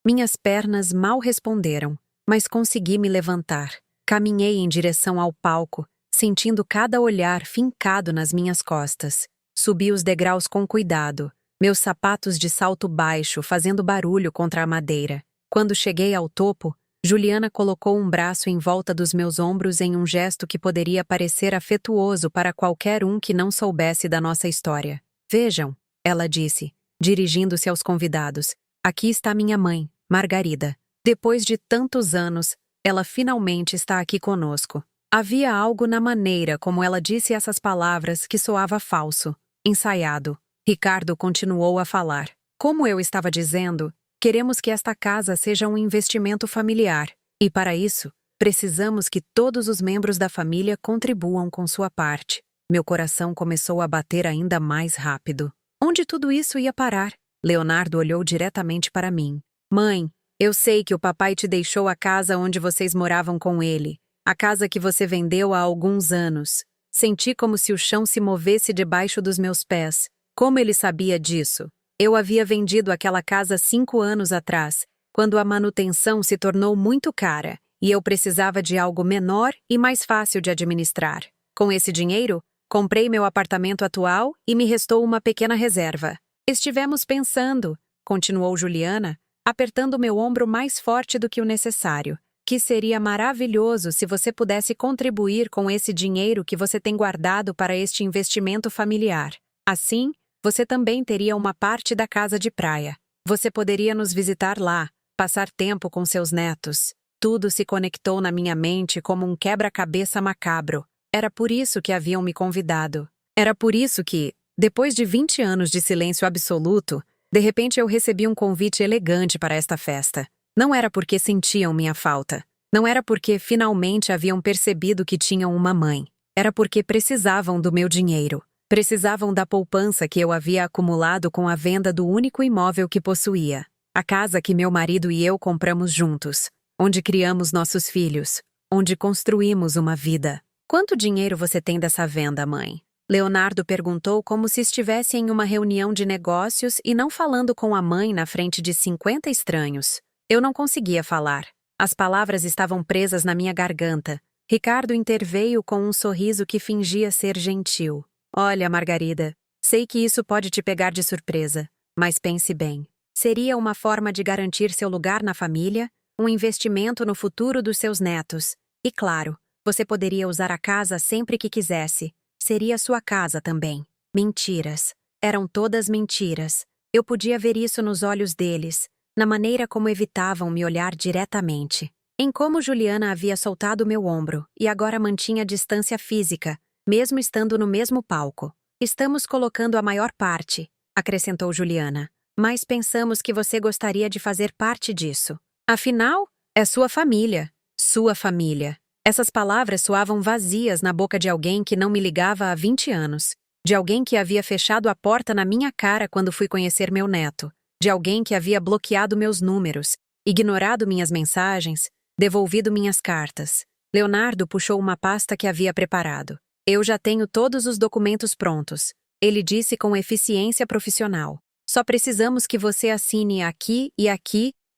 Minhas pernas mal responderam, mas consegui me levantar. Caminhei em direção ao palco, sentindo cada olhar fincado nas minhas costas. Subi os degraus com cuidado, meus sapatos de salto baixo fazendo barulho contra a madeira. Quando cheguei ao topo, Juliana colocou um braço em volta dos meus ombros em um gesto que poderia parecer afetuoso para qualquer um que não soubesse da nossa história. Vejam, ela disse, dirigindo-se aos convidados. Aqui está minha mãe, Margarida. Depois de tantos anos, ela finalmente está aqui conosco. Havia algo na maneira como ela disse essas palavras que soava falso, ensaiado. Ricardo continuou a falar. Como eu estava dizendo, queremos que esta casa seja um investimento familiar. E para isso, precisamos que todos os membros da família contribuam com sua parte. Meu coração começou a bater ainda mais rápido. Onde tudo isso ia parar? Leonardo olhou diretamente para mim. Mãe, eu sei que o papai te deixou a casa onde vocês moravam com ele. A casa que você vendeu há alguns anos. Senti como se o chão se movesse debaixo dos meus pés. Como ele sabia disso? Eu havia vendido aquela casa 5 anos atrás, quando a manutenção se tornou muito cara, e eu precisava de algo menor e mais fácil de administrar. Com esse dinheiro, comprei meu apartamento atual e me restou uma pequena reserva. Estivemos pensando, continuou Juliana, apertando meu ombro mais forte do que o necessário, que seria maravilhoso se você pudesse contribuir com esse dinheiro que você tem guardado para este investimento familiar. Assim, você também teria uma parte da casa de praia. Você poderia nos visitar lá, passar tempo com seus netos. Tudo se conectou na minha mente como um quebra-cabeça macabro. Era por isso que haviam me convidado. Era por isso que, depois de 20 anos de silêncio absoluto, de repente eu recebi um convite elegante para esta festa. Não era porque sentiam minha falta. Não era porque finalmente haviam percebido que tinham uma mãe. era porque precisavam do meu dinheiro. Precisavam da poupança que eu havia acumulado com a venda do único imóvel que possuía. A casa que meu marido e eu compramos juntos, onde criamos nossos filhos, onde construímos uma vida. Quanto dinheiro você tem dessa venda, mãe? Leonardo perguntou como se estivesse em uma reunião de negócios e não falando com a mãe na frente de 50 estranhos. Eu não conseguia falar. As palavras estavam presas na minha garganta. Ricardo interveio com um sorriso que fingia ser gentil. Olha, Margarida, sei que isso pode te pegar de surpresa, mas pense bem. Seria uma forma de garantir seu lugar na família, um investimento no futuro dos seus netos. E claro, você poderia usar a casa sempre que quisesse. Seria sua casa também. Mentiras. Eram todas mentiras. Eu podia ver isso nos olhos deles, na maneira como evitavam me olhar diretamente. Em como Juliana havia soltado meu ombro e agora mantinha distância física, mesmo estando no mesmo palco. Estamos colocando a maior parte, acrescentou Juliana, mas pensamos que você gostaria de fazer parte disso. Afinal, é sua família. Sua família. Essas palavras soavam vazias na boca de alguém que não me ligava há 20 anos. De alguém que havia fechado a porta na minha cara quando fui conhecer meu neto. De alguém que havia bloqueado meus números, ignorado minhas mensagens, devolvido minhas cartas. Leonardo puxou uma pasta que havia preparado. Eu já tenho todos os documentos prontos. Ele disse com eficiência profissional. Só precisamos que você assine aqui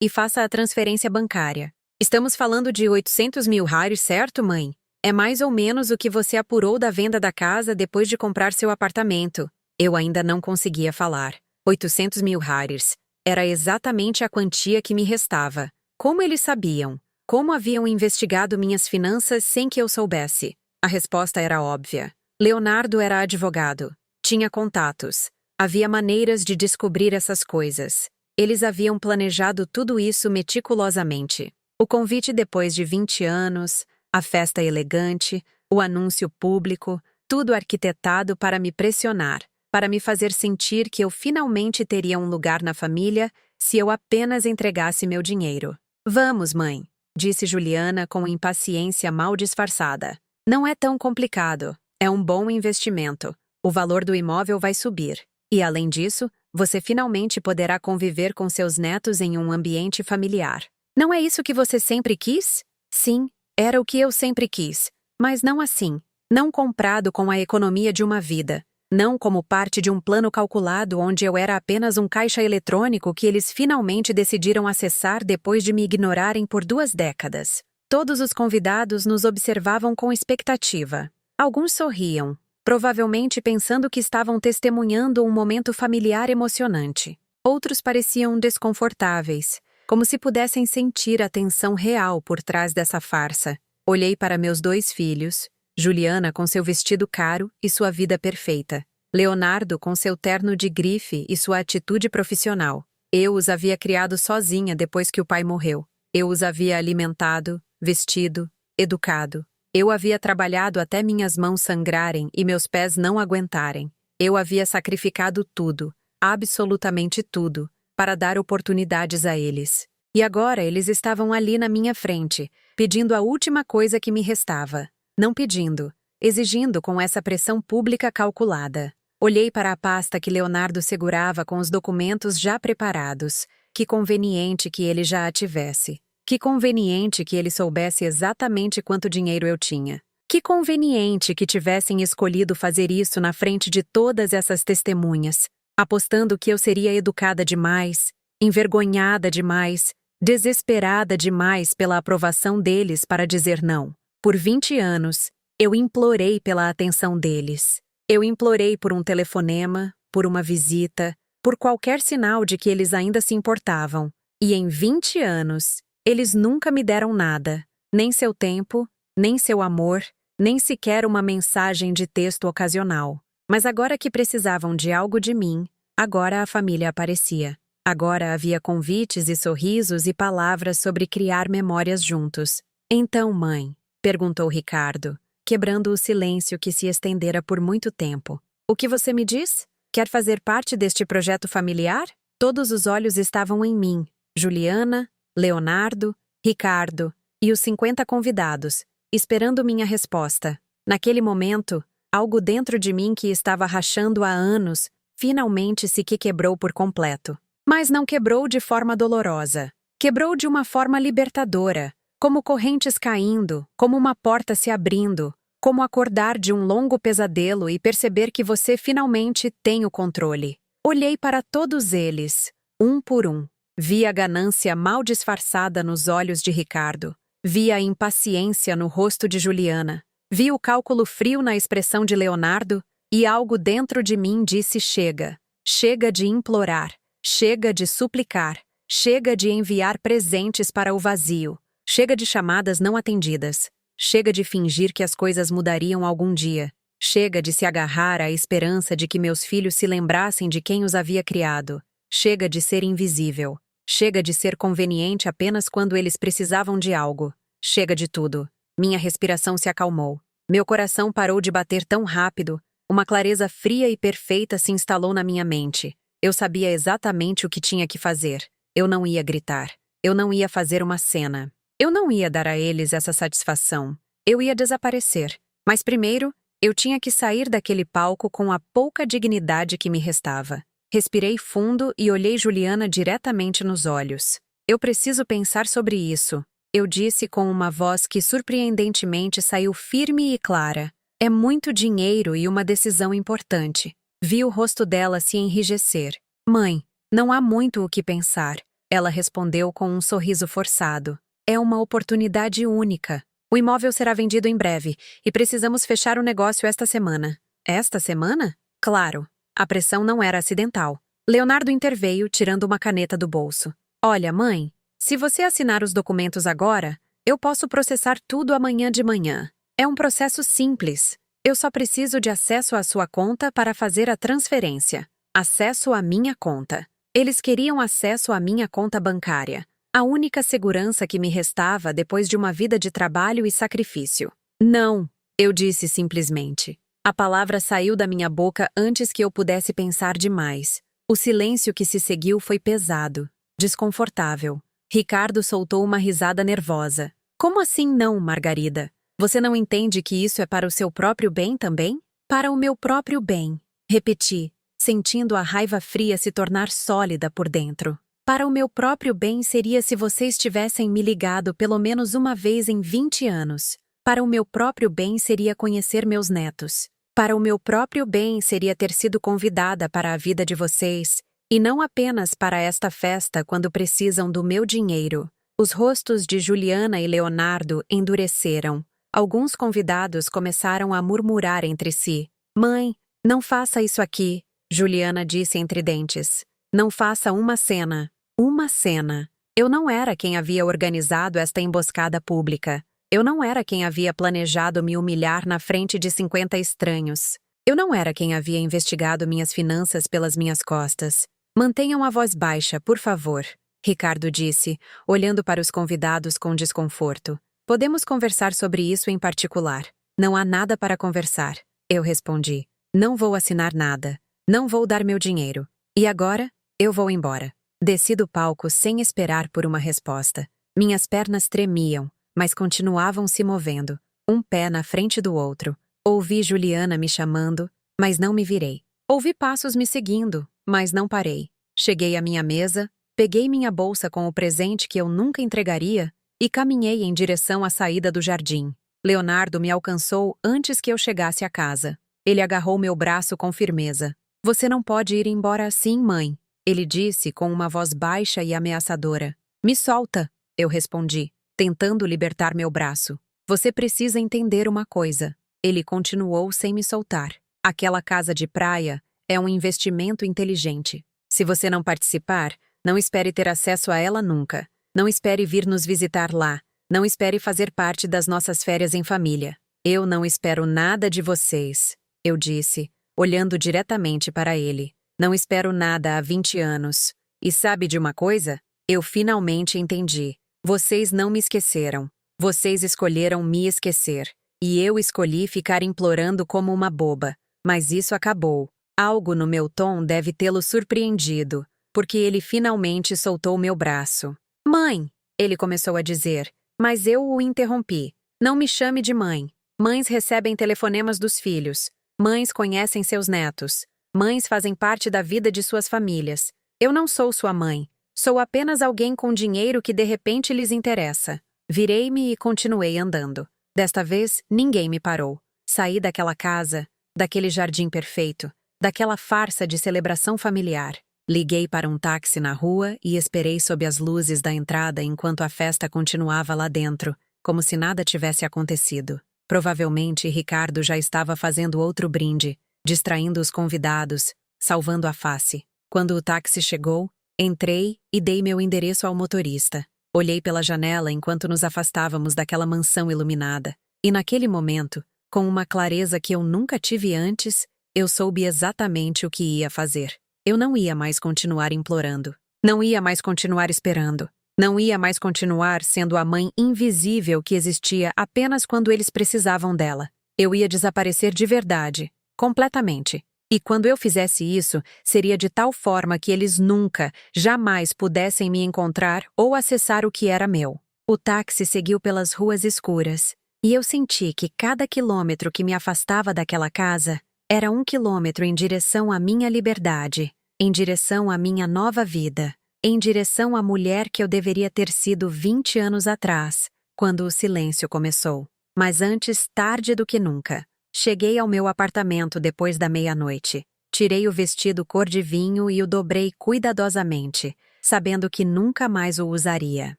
e faça a transferência bancária. Estamos falando de 800 mil reais, certo, mãe? É mais ou menos o que você apurou da venda da casa depois de comprar seu apartamento. Eu ainda não conseguia falar. 800 mil reais. Era exatamente a quantia que me restava. Como eles sabiam? Como haviam investigado minhas finanças sem que eu soubesse? A resposta era óbvia. Leonardo era advogado. Tinha contatos. Havia maneiras de descobrir essas coisas. Eles haviam planejado tudo isso meticulosamente. O convite depois de 20 anos, a festa elegante, o anúncio público, tudo arquitetado para me pressionar, para me fazer sentir que eu finalmente teria um lugar na família se eu apenas entregasse meu dinheiro. Vamos, mãe, disse Juliana com impaciência mal disfarçada. Não é tão complicado. É um bom investimento. O valor do imóvel vai subir. E, além disso, você finalmente poderá conviver com seus netos em um ambiente familiar. Não é isso que você sempre quis? Sim, era o que eu sempre quis. Mas não assim. Não comprado com a economia de uma vida. Não como parte de um plano calculado onde eu era apenas um caixa eletrônico que eles finalmente decidiram acessar depois de me ignorarem por 2 décadas. Todos os convidados nos observavam com expectativa. Alguns sorriam, provavelmente pensando que estavam testemunhando um momento familiar emocionante. Outros pareciam desconfortáveis, como se pudessem sentir a tensão real por trás dessa farsa. Olhei para meus 2 filhos, Juliana com seu vestido caro e sua vida perfeita. Leonardo com seu terno de grife e sua atitude profissional. Eu os havia criado sozinha depois que o pai morreu. Eu os havia alimentado, vestido, educado. Eu havia trabalhado até minhas mãos sangrarem e meus pés não aguentarem. Eu havia sacrificado tudo, absolutamente tudo, para dar oportunidades a eles. E agora eles estavam ali na minha frente, pedindo a última coisa que me restava. Não pedindo, exigindo com essa pressão pública calculada. Olhei para a pasta que Leonardo segurava com os documentos já preparados. Que conveniente que ele já a tivesse. Que conveniente que ele soubesse exatamente quanto dinheiro eu tinha. Que conveniente que tivessem escolhido fazer isso na frente de todas essas testemunhas, apostando que eu seria educada demais, envergonhada demais, desesperada demais pela aprovação deles para dizer não. Por 20 anos, eu implorei pela atenção deles. Eu implorei por um telefonema, por uma visita, por qualquer sinal de que eles ainda se importavam. E em 20 anos, eles nunca me deram nada, nem seu tempo, nem seu amor, nem sequer uma mensagem de texto ocasional. Mas agora que precisavam de algo de mim, agora a família aparecia. Agora havia convites e sorrisos e palavras sobre criar memórias juntos. Então, mãe, perguntou Ricardo, quebrando o silêncio que se estendera por muito tempo. O que você me diz? Quer fazer parte deste projeto familiar? Todos os olhos estavam em mim. Juliana, Leonardo, Ricardo e os 50 convidados, esperando minha resposta. Naquele momento, algo dentro de mim que estava rachando há anos, finalmente se quebrou por completo. Mas não quebrou de forma dolorosa. Quebrou de uma forma libertadora, como correntes caindo, como uma porta se abrindo, como acordar de um longo pesadelo e perceber que você finalmente tem o controle. Olhei para todos eles, um por um. Vi a ganância mal disfarçada nos olhos de Ricardo. Vi a impaciência no rosto de Juliana. Vi o cálculo frio na expressão de Leonardo e algo dentro de mim disse: chega. Chega de implorar. Chega de suplicar. Chega de enviar presentes para o vazio. Chega de chamadas não atendidas. Chega de fingir que as coisas mudariam algum dia. Chega de se agarrar à esperança de que meus filhos se lembrassem de quem os havia criado. Chega de ser invisível. Chega de ser conveniente apenas quando eles precisavam de algo. Chega de tudo. Minha respiração se acalmou. Meu coração parou de bater tão rápido. Uma clareza fria e perfeita se instalou na minha mente. Eu sabia exatamente o que tinha que fazer. Eu não ia gritar. Eu não ia fazer uma cena. Eu não ia dar a eles essa satisfação. Eu ia desaparecer. Mas primeiro, eu tinha que sair daquele palco com a pouca dignidade que me restava. Respirei fundo e olhei Juliana diretamente nos olhos. Eu preciso pensar sobre isso, eu disse com uma voz que surpreendentemente saiu firme e clara. É muito dinheiro e uma decisão importante. Vi o rosto dela se enrijecer. Mãe, não há muito o que pensar. Ela respondeu com um sorriso forçado. É uma oportunidade única. O imóvel será vendido em breve e precisamos fechar o negócio esta semana. Esta semana? Claro. A pressão não era acidental. Leonardo interveio, tirando uma caneta do bolso. Olha, mãe, se você assinar os documentos agora, eu posso processar tudo amanhã de manhã. É um processo simples. Eu só preciso de acesso à sua conta para fazer a transferência. Acesso à minha conta. Eles queriam acesso à minha conta bancária. A única segurança que me restava depois de uma vida de trabalho e sacrifício. Não, eu disse simplesmente. A palavra saiu da minha boca antes que eu pudesse pensar demais. O silêncio que se seguiu foi pesado, desconfortável. Ricardo soltou uma risada nervosa. Como assim não, Margarida? Você não entende que isso é para o seu próprio bem também? Para o meu próprio bem, repeti, sentindo a raiva fria se tornar sólida por dentro. Para o meu próprio bem seria se vocês tivessem me ligado pelo menos uma vez em 20 anos. Para o meu próprio bem seria conhecer meus netos. Para o meu próprio bem seria ter sido convidada para a vida de vocês, e não apenas para esta festa quando precisam do meu dinheiro. Os rostos de Juliana e Leonardo endureceram. Alguns convidados começaram a murmurar entre si. Mãe, não faça isso aqui, Juliana disse entre dentes. Não faça uma cena. Uma cena. Eu não era quem havia organizado esta emboscada pública. Eu não era quem havia planejado me humilhar na frente de 50 estranhos. Eu não era quem havia investigado minhas finanças pelas minhas costas. Mantenham a voz baixa, por favor, Ricardo disse, olhando para os convidados com desconforto. Podemos conversar sobre isso em particular. Não há nada para conversar. Eu respondi. Não vou assinar nada. Não vou dar meu dinheiro. E agora, eu vou embora. Desci do palco sem esperar por uma resposta. Minhas pernas tremiam, mas continuavam se movendo, um pé na frente do outro. Ouvi Juliana me chamando, mas não me virei. Ouvi passos me seguindo, mas não parei. Cheguei à minha mesa, peguei minha bolsa com o presente que eu nunca entregaria e caminhei em direção à saída do jardim. Leonardo me alcançou antes que eu chegasse à casa. Ele agarrou meu braço com firmeza. Você não pode ir embora assim, mãe, ele disse com uma voz baixa e ameaçadora. Me solta, eu respondi, tentando libertar meu braço. Você precisa entender uma coisa. Ele continuou sem me soltar. Aquela casa de praia é um investimento inteligente. Se você não participar, não espere ter acesso a ela nunca. Não espere vir nos visitar lá. Não espere fazer parte das nossas férias em família. Eu não espero nada de vocês, eu disse, olhando diretamente para ele. Não espero nada há 20 anos. E sabe de uma coisa? Eu finalmente entendi. Vocês não me esqueceram. Vocês escolheram me esquecer. E eu escolhi ficar implorando como uma boba. Mas isso acabou. Algo no meu tom deve tê-lo surpreendido, porque ele finalmente soltou meu braço. Mãe, ele começou a dizer, mas eu o interrompi. Não me chame de mãe. Mães recebem telefonemas dos filhos. Mães conhecem seus netos. Mães fazem parte da vida de suas famílias. Eu não sou sua mãe. Sou apenas alguém com dinheiro que de repente lhes interessa. Virei-me e continuei andando. Desta vez, ninguém me parou. Saí daquela casa, daquele jardim perfeito, daquela farsa de celebração familiar. Liguei para um táxi na rua e esperei sob as luzes da entrada enquanto a festa continuava lá dentro, como se nada tivesse acontecido. Provavelmente, Ricardo já estava fazendo outro brinde, distraindo os convidados, salvando a face. Quando o táxi chegou, entrei e dei meu endereço ao motorista. Olhei pela janela enquanto nos afastávamos daquela mansão iluminada. E naquele momento, com uma clareza que eu nunca tive antes, eu soube exatamente o que ia fazer. Eu não ia mais continuar implorando. Não ia mais continuar esperando. Não ia mais continuar sendo a mãe invisível que existia apenas quando eles precisavam dela. Eu ia desaparecer de verdade, completamente. E quando eu fizesse isso, seria de tal forma que eles nunca, jamais pudessem me encontrar ou acessar o que era meu. O táxi seguiu pelas ruas escuras, e eu senti que cada quilômetro que me afastava daquela casa era 1 quilômetro em direção à minha liberdade, em direção à minha nova vida, em direção à mulher que eu deveria ter sido 20 anos atrás, quando o silêncio começou. Mas antes, tarde do que nunca. Cheguei ao meu apartamento depois da meia-noite. Tirei o vestido cor de vinho e o dobrei cuidadosamente, sabendo que nunca mais o usaria.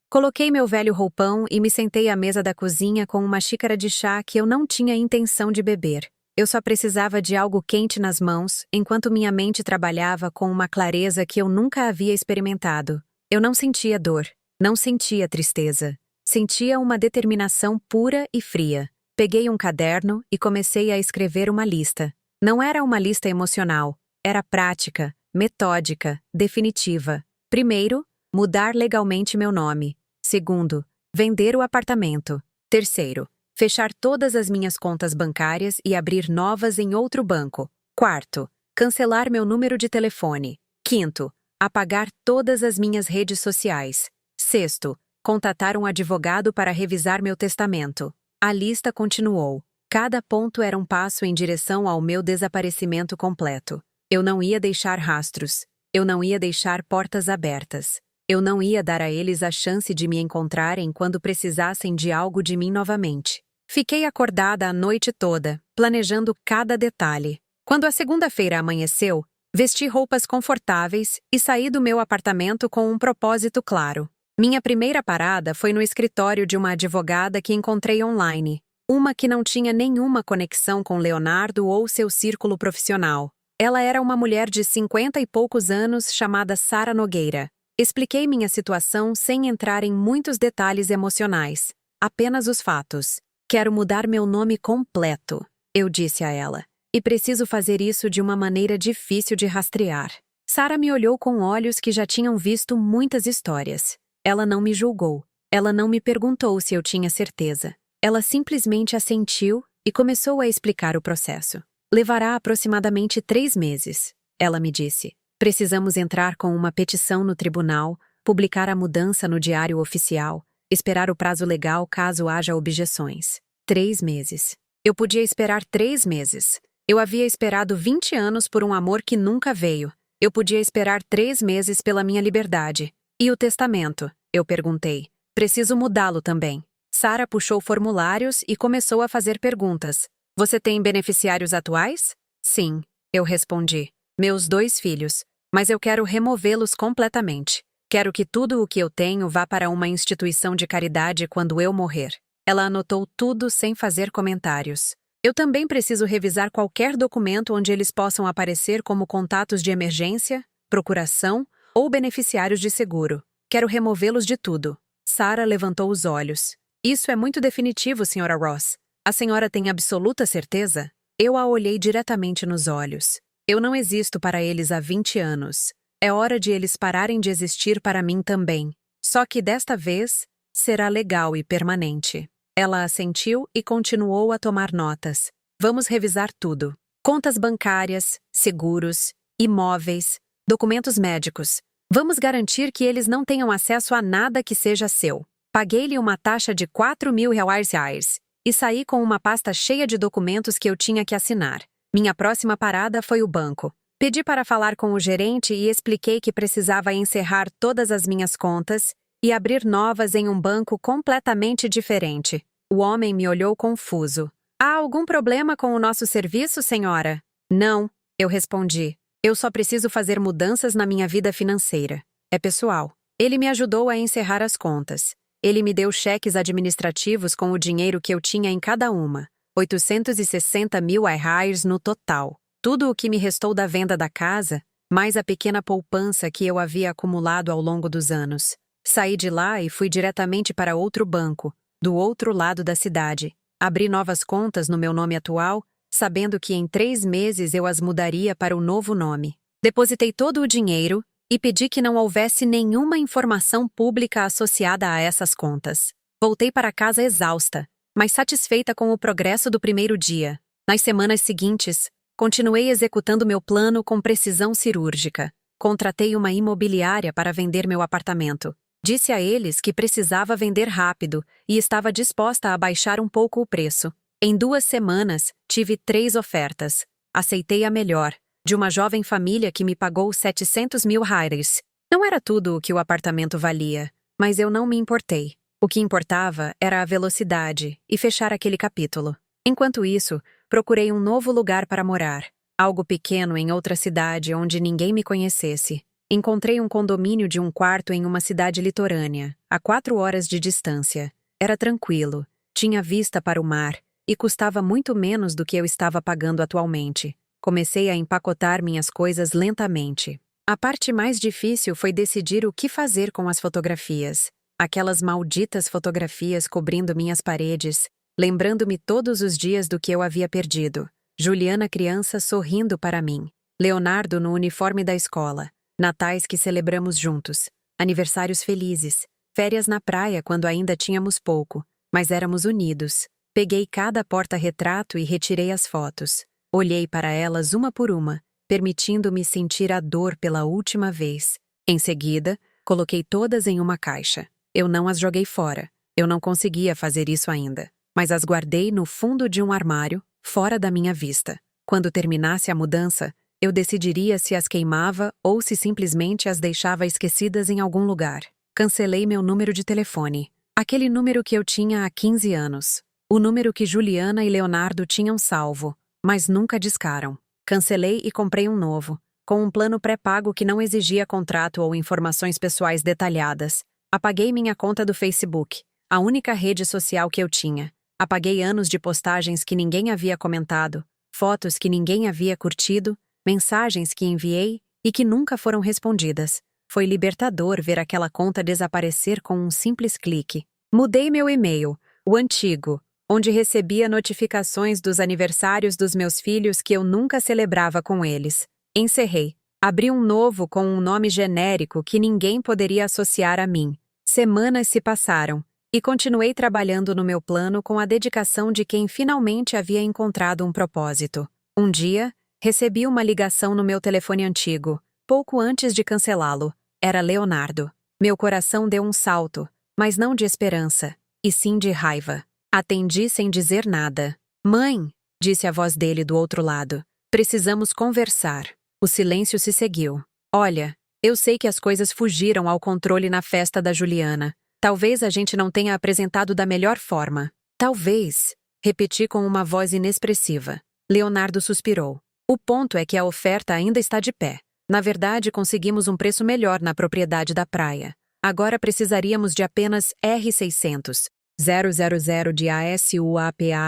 Coloquei meu velho roupão e me sentei à mesa da cozinha com uma xícara de chá que eu não tinha intenção de beber. Eu só precisava de algo quente nas mãos, enquanto minha mente trabalhava com uma clareza que eu nunca havia experimentado. Eu não sentia dor, não sentia tristeza. Sentia uma determinação pura e fria. Peguei um caderno e comecei a escrever uma lista. Não era uma lista emocional, era prática, metódica, definitiva. Primeiro, mudar legalmente meu nome. Segundo, vender o apartamento. Terceiro, fechar todas as minhas contas bancárias e abrir novas em outro banco. Quarto, cancelar meu número de telefone. Quinto, apagar todas as minhas redes sociais. Sexto, contatar um advogado para revisar meu testamento. A lista continuou. Cada ponto era um passo em direção ao meu desaparecimento completo. Eu não ia deixar rastros. Eu não ia deixar portas abertas. Eu não ia dar a eles a chance de me encontrarem quando precisassem de algo de mim novamente. Fiquei acordada a noite toda, planejando cada detalhe. Quando a segunda-feira amanheceu, vesti roupas confortáveis e saí do meu apartamento com um propósito claro. Minha primeira parada foi no escritório de uma advogada que encontrei online, uma que não tinha nenhuma conexão com Leonardo ou seu círculo profissional. Ela era uma mulher de 50 e poucos anos chamada Sara Nogueira. Expliquei minha situação sem entrar em muitos detalhes emocionais, apenas os fatos. Quero mudar meu nome completo, eu disse a ela, e preciso fazer isso de uma maneira difícil de rastrear. Sara me olhou com olhos que já tinham visto muitas histórias. Ela não me julgou. Ela não me perguntou se eu tinha certeza. Ela simplesmente assentiu e começou a explicar o processo. Levará aproximadamente 3 meses, ela me disse. Precisamos entrar com uma petição no tribunal, publicar a mudança no diário oficial, esperar o prazo legal caso haja objeções. 3 meses. Eu podia esperar 3 meses. Eu havia esperado 20 anos por um amor que nunca veio. Eu podia esperar 3 meses pela minha liberdade. E o testamento? Eu perguntei. Preciso mudá-lo também. Sara puxou formulários e começou a fazer perguntas. Você tem beneficiários atuais? Sim, eu respondi. Meus 2 filhos. Mas eu quero removê-los completamente. Quero que tudo o que eu tenho vá para uma instituição de caridade quando eu morrer. Ela anotou tudo sem fazer comentários. Eu também preciso revisar qualquer documento onde eles possam aparecer como contatos de emergência, procuração ou beneficiários de seguro. Quero removê-los de tudo. Sara levantou os olhos. Isso é muito definitivo, Sra. Ross. A senhora tem absoluta certeza? Eu a olhei diretamente nos olhos. Eu não existo para eles há 20 anos. É hora de eles pararem de existir para mim também. Só que desta vez, será legal e permanente. Ela assentiu e continuou a tomar notas. Vamos revisar tudo. Contas bancárias, seguros, imóveis, documentos médicos. Vamos garantir que eles não tenham acesso a nada que seja seu. Paguei-lhe uma taxa de 4.000 reais e saí com uma pasta cheia de documentos que eu tinha que assinar. Minha próxima parada foi o banco. Pedi para falar com o gerente e expliquei que precisava encerrar todas as minhas contas e abrir novas em um banco completamente diferente. O homem me olhou confuso. Há algum problema com o nosso serviço, senhora? Não, eu respondi. Eu só preciso fazer mudanças na minha vida financeira. É pessoal. Ele me ajudou a encerrar as contas. Ele me deu cheques administrativos com o dinheiro que eu tinha em cada uma. 860 mil reais no total. Tudo o que me restou da venda da casa, mais a pequena poupança que eu havia acumulado ao longo dos anos. Saí de lá e fui diretamente para outro banco, do outro lado da cidade. Abri novas contas no meu nome atual, sabendo que em 3 meses eu as mudaria para o novo nome. Depositei todo o dinheiro e pedi que não houvesse nenhuma informação pública associada a essas contas. Voltei para casa exausta, mas satisfeita com o progresso do primeiro dia. Nas semanas seguintes, continuei executando meu plano com precisão cirúrgica. Contratei uma imobiliária para vender meu apartamento. Disse a eles que precisava vender rápido e estava disposta a baixar um pouco o preço. Em 2 semanas, tive 3 ofertas. Aceitei a melhor, de uma jovem família que me pagou 700 mil reais. Não era tudo o que o apartamento valia, mas eu não me importei. O que importava era a velocidade e fechar aquele capítulo. Enquanto isso, procurei um novo lugar para morar. Algo pequeno em outra cidade onde ninguém me conhecesse. Encontrei um condomínio de 1 quarto em uma cidade litorânea, a 4 horas de distância. Era tranquilo, tinha vista para o mar e custava muito menos do que eu estava pagando atualmente. Comecei a empacotar minhas coisas lentamente. A parte mais difícil foi decidir o que fazer com as fotografias. Aquelas malditas fotografias cobrindo minhas paredes, lembrando-me todos os dias do que eu havia perdido. Juliana criança sorrindo para mim. Leonardo no uniforme da escola. Natais que celebramos juntos. Aniversários felizes. Férias na praia quando ainda tínhamos pouco, mas éramos unidos. Peguei cada porta-retrato e retirei as fotos. Olhei para elas uma por uma, permitindo-me sentir a dor pela última vez. Em seguida, coloquei todas em uma caixa. Eu não as joguei fora. Eu não conseguia fazer isso ainda. Mas as guardei no fundo de um armário, fora da minha vista. Quando terminasse a mudança, eu decidiria se as queimava ou se simplesmente as deixava esquecidas em algum lugar. Cancelei meu número de telefone. Aquele número que eu tinha há 15 anos. O número que Juliana e Leonardo tinham salvo, mas nunca discaram. Cancelei e comprei um novo, com um plano pré-pago que não exigia contrato ou informações pessoais detalhadas. Apaguei minha conta do Facebook, a única rede social que eu tinha. Apaguei anos de postagens que ninguém havia comentado, fotos que ninguém havia curtido, mensagens que enviei e que nunca foram respondidas. Foi libertador ver aquela conta desaparecer com um simples clique. Mudei meu e-mail, o antigo, onde recebia notificações dos aniversários dos meus filhos que eu nunca celebrava com eles. Encerrei. Abri um novo com um nome genérico que ninguém poderia associar a mim. Semanas se passaram, e continuei trabalhando no meu plano com a dedicação de quem finalmente havia encontrado um propósito. Um dia, recebi uma ligação no meu telefone antigo, pouco antes de cancelá-lo. Era Leonardo. Meu coração deu um salto, mas não de esperança, e sim de raiva. Atendi sem dizer nada. Mãe, disse a voz dele do outro lado. Precisamos conversar. O silêncio se seguiu. Olha, eu sei que as coisas fugiram ao controle na festa da Juliana. Talvez a gente não tenha apresentado da melhor forma. Talvez, repeti com uma voz inexpressiva. Leonardo suspirou. O ponto é que a oferta ainda está de pé. Na verdade, conseguimos um preço melhor na propriedade da praia. Agora precisaríamos de apenas R$600. 000 de ASUAPARTE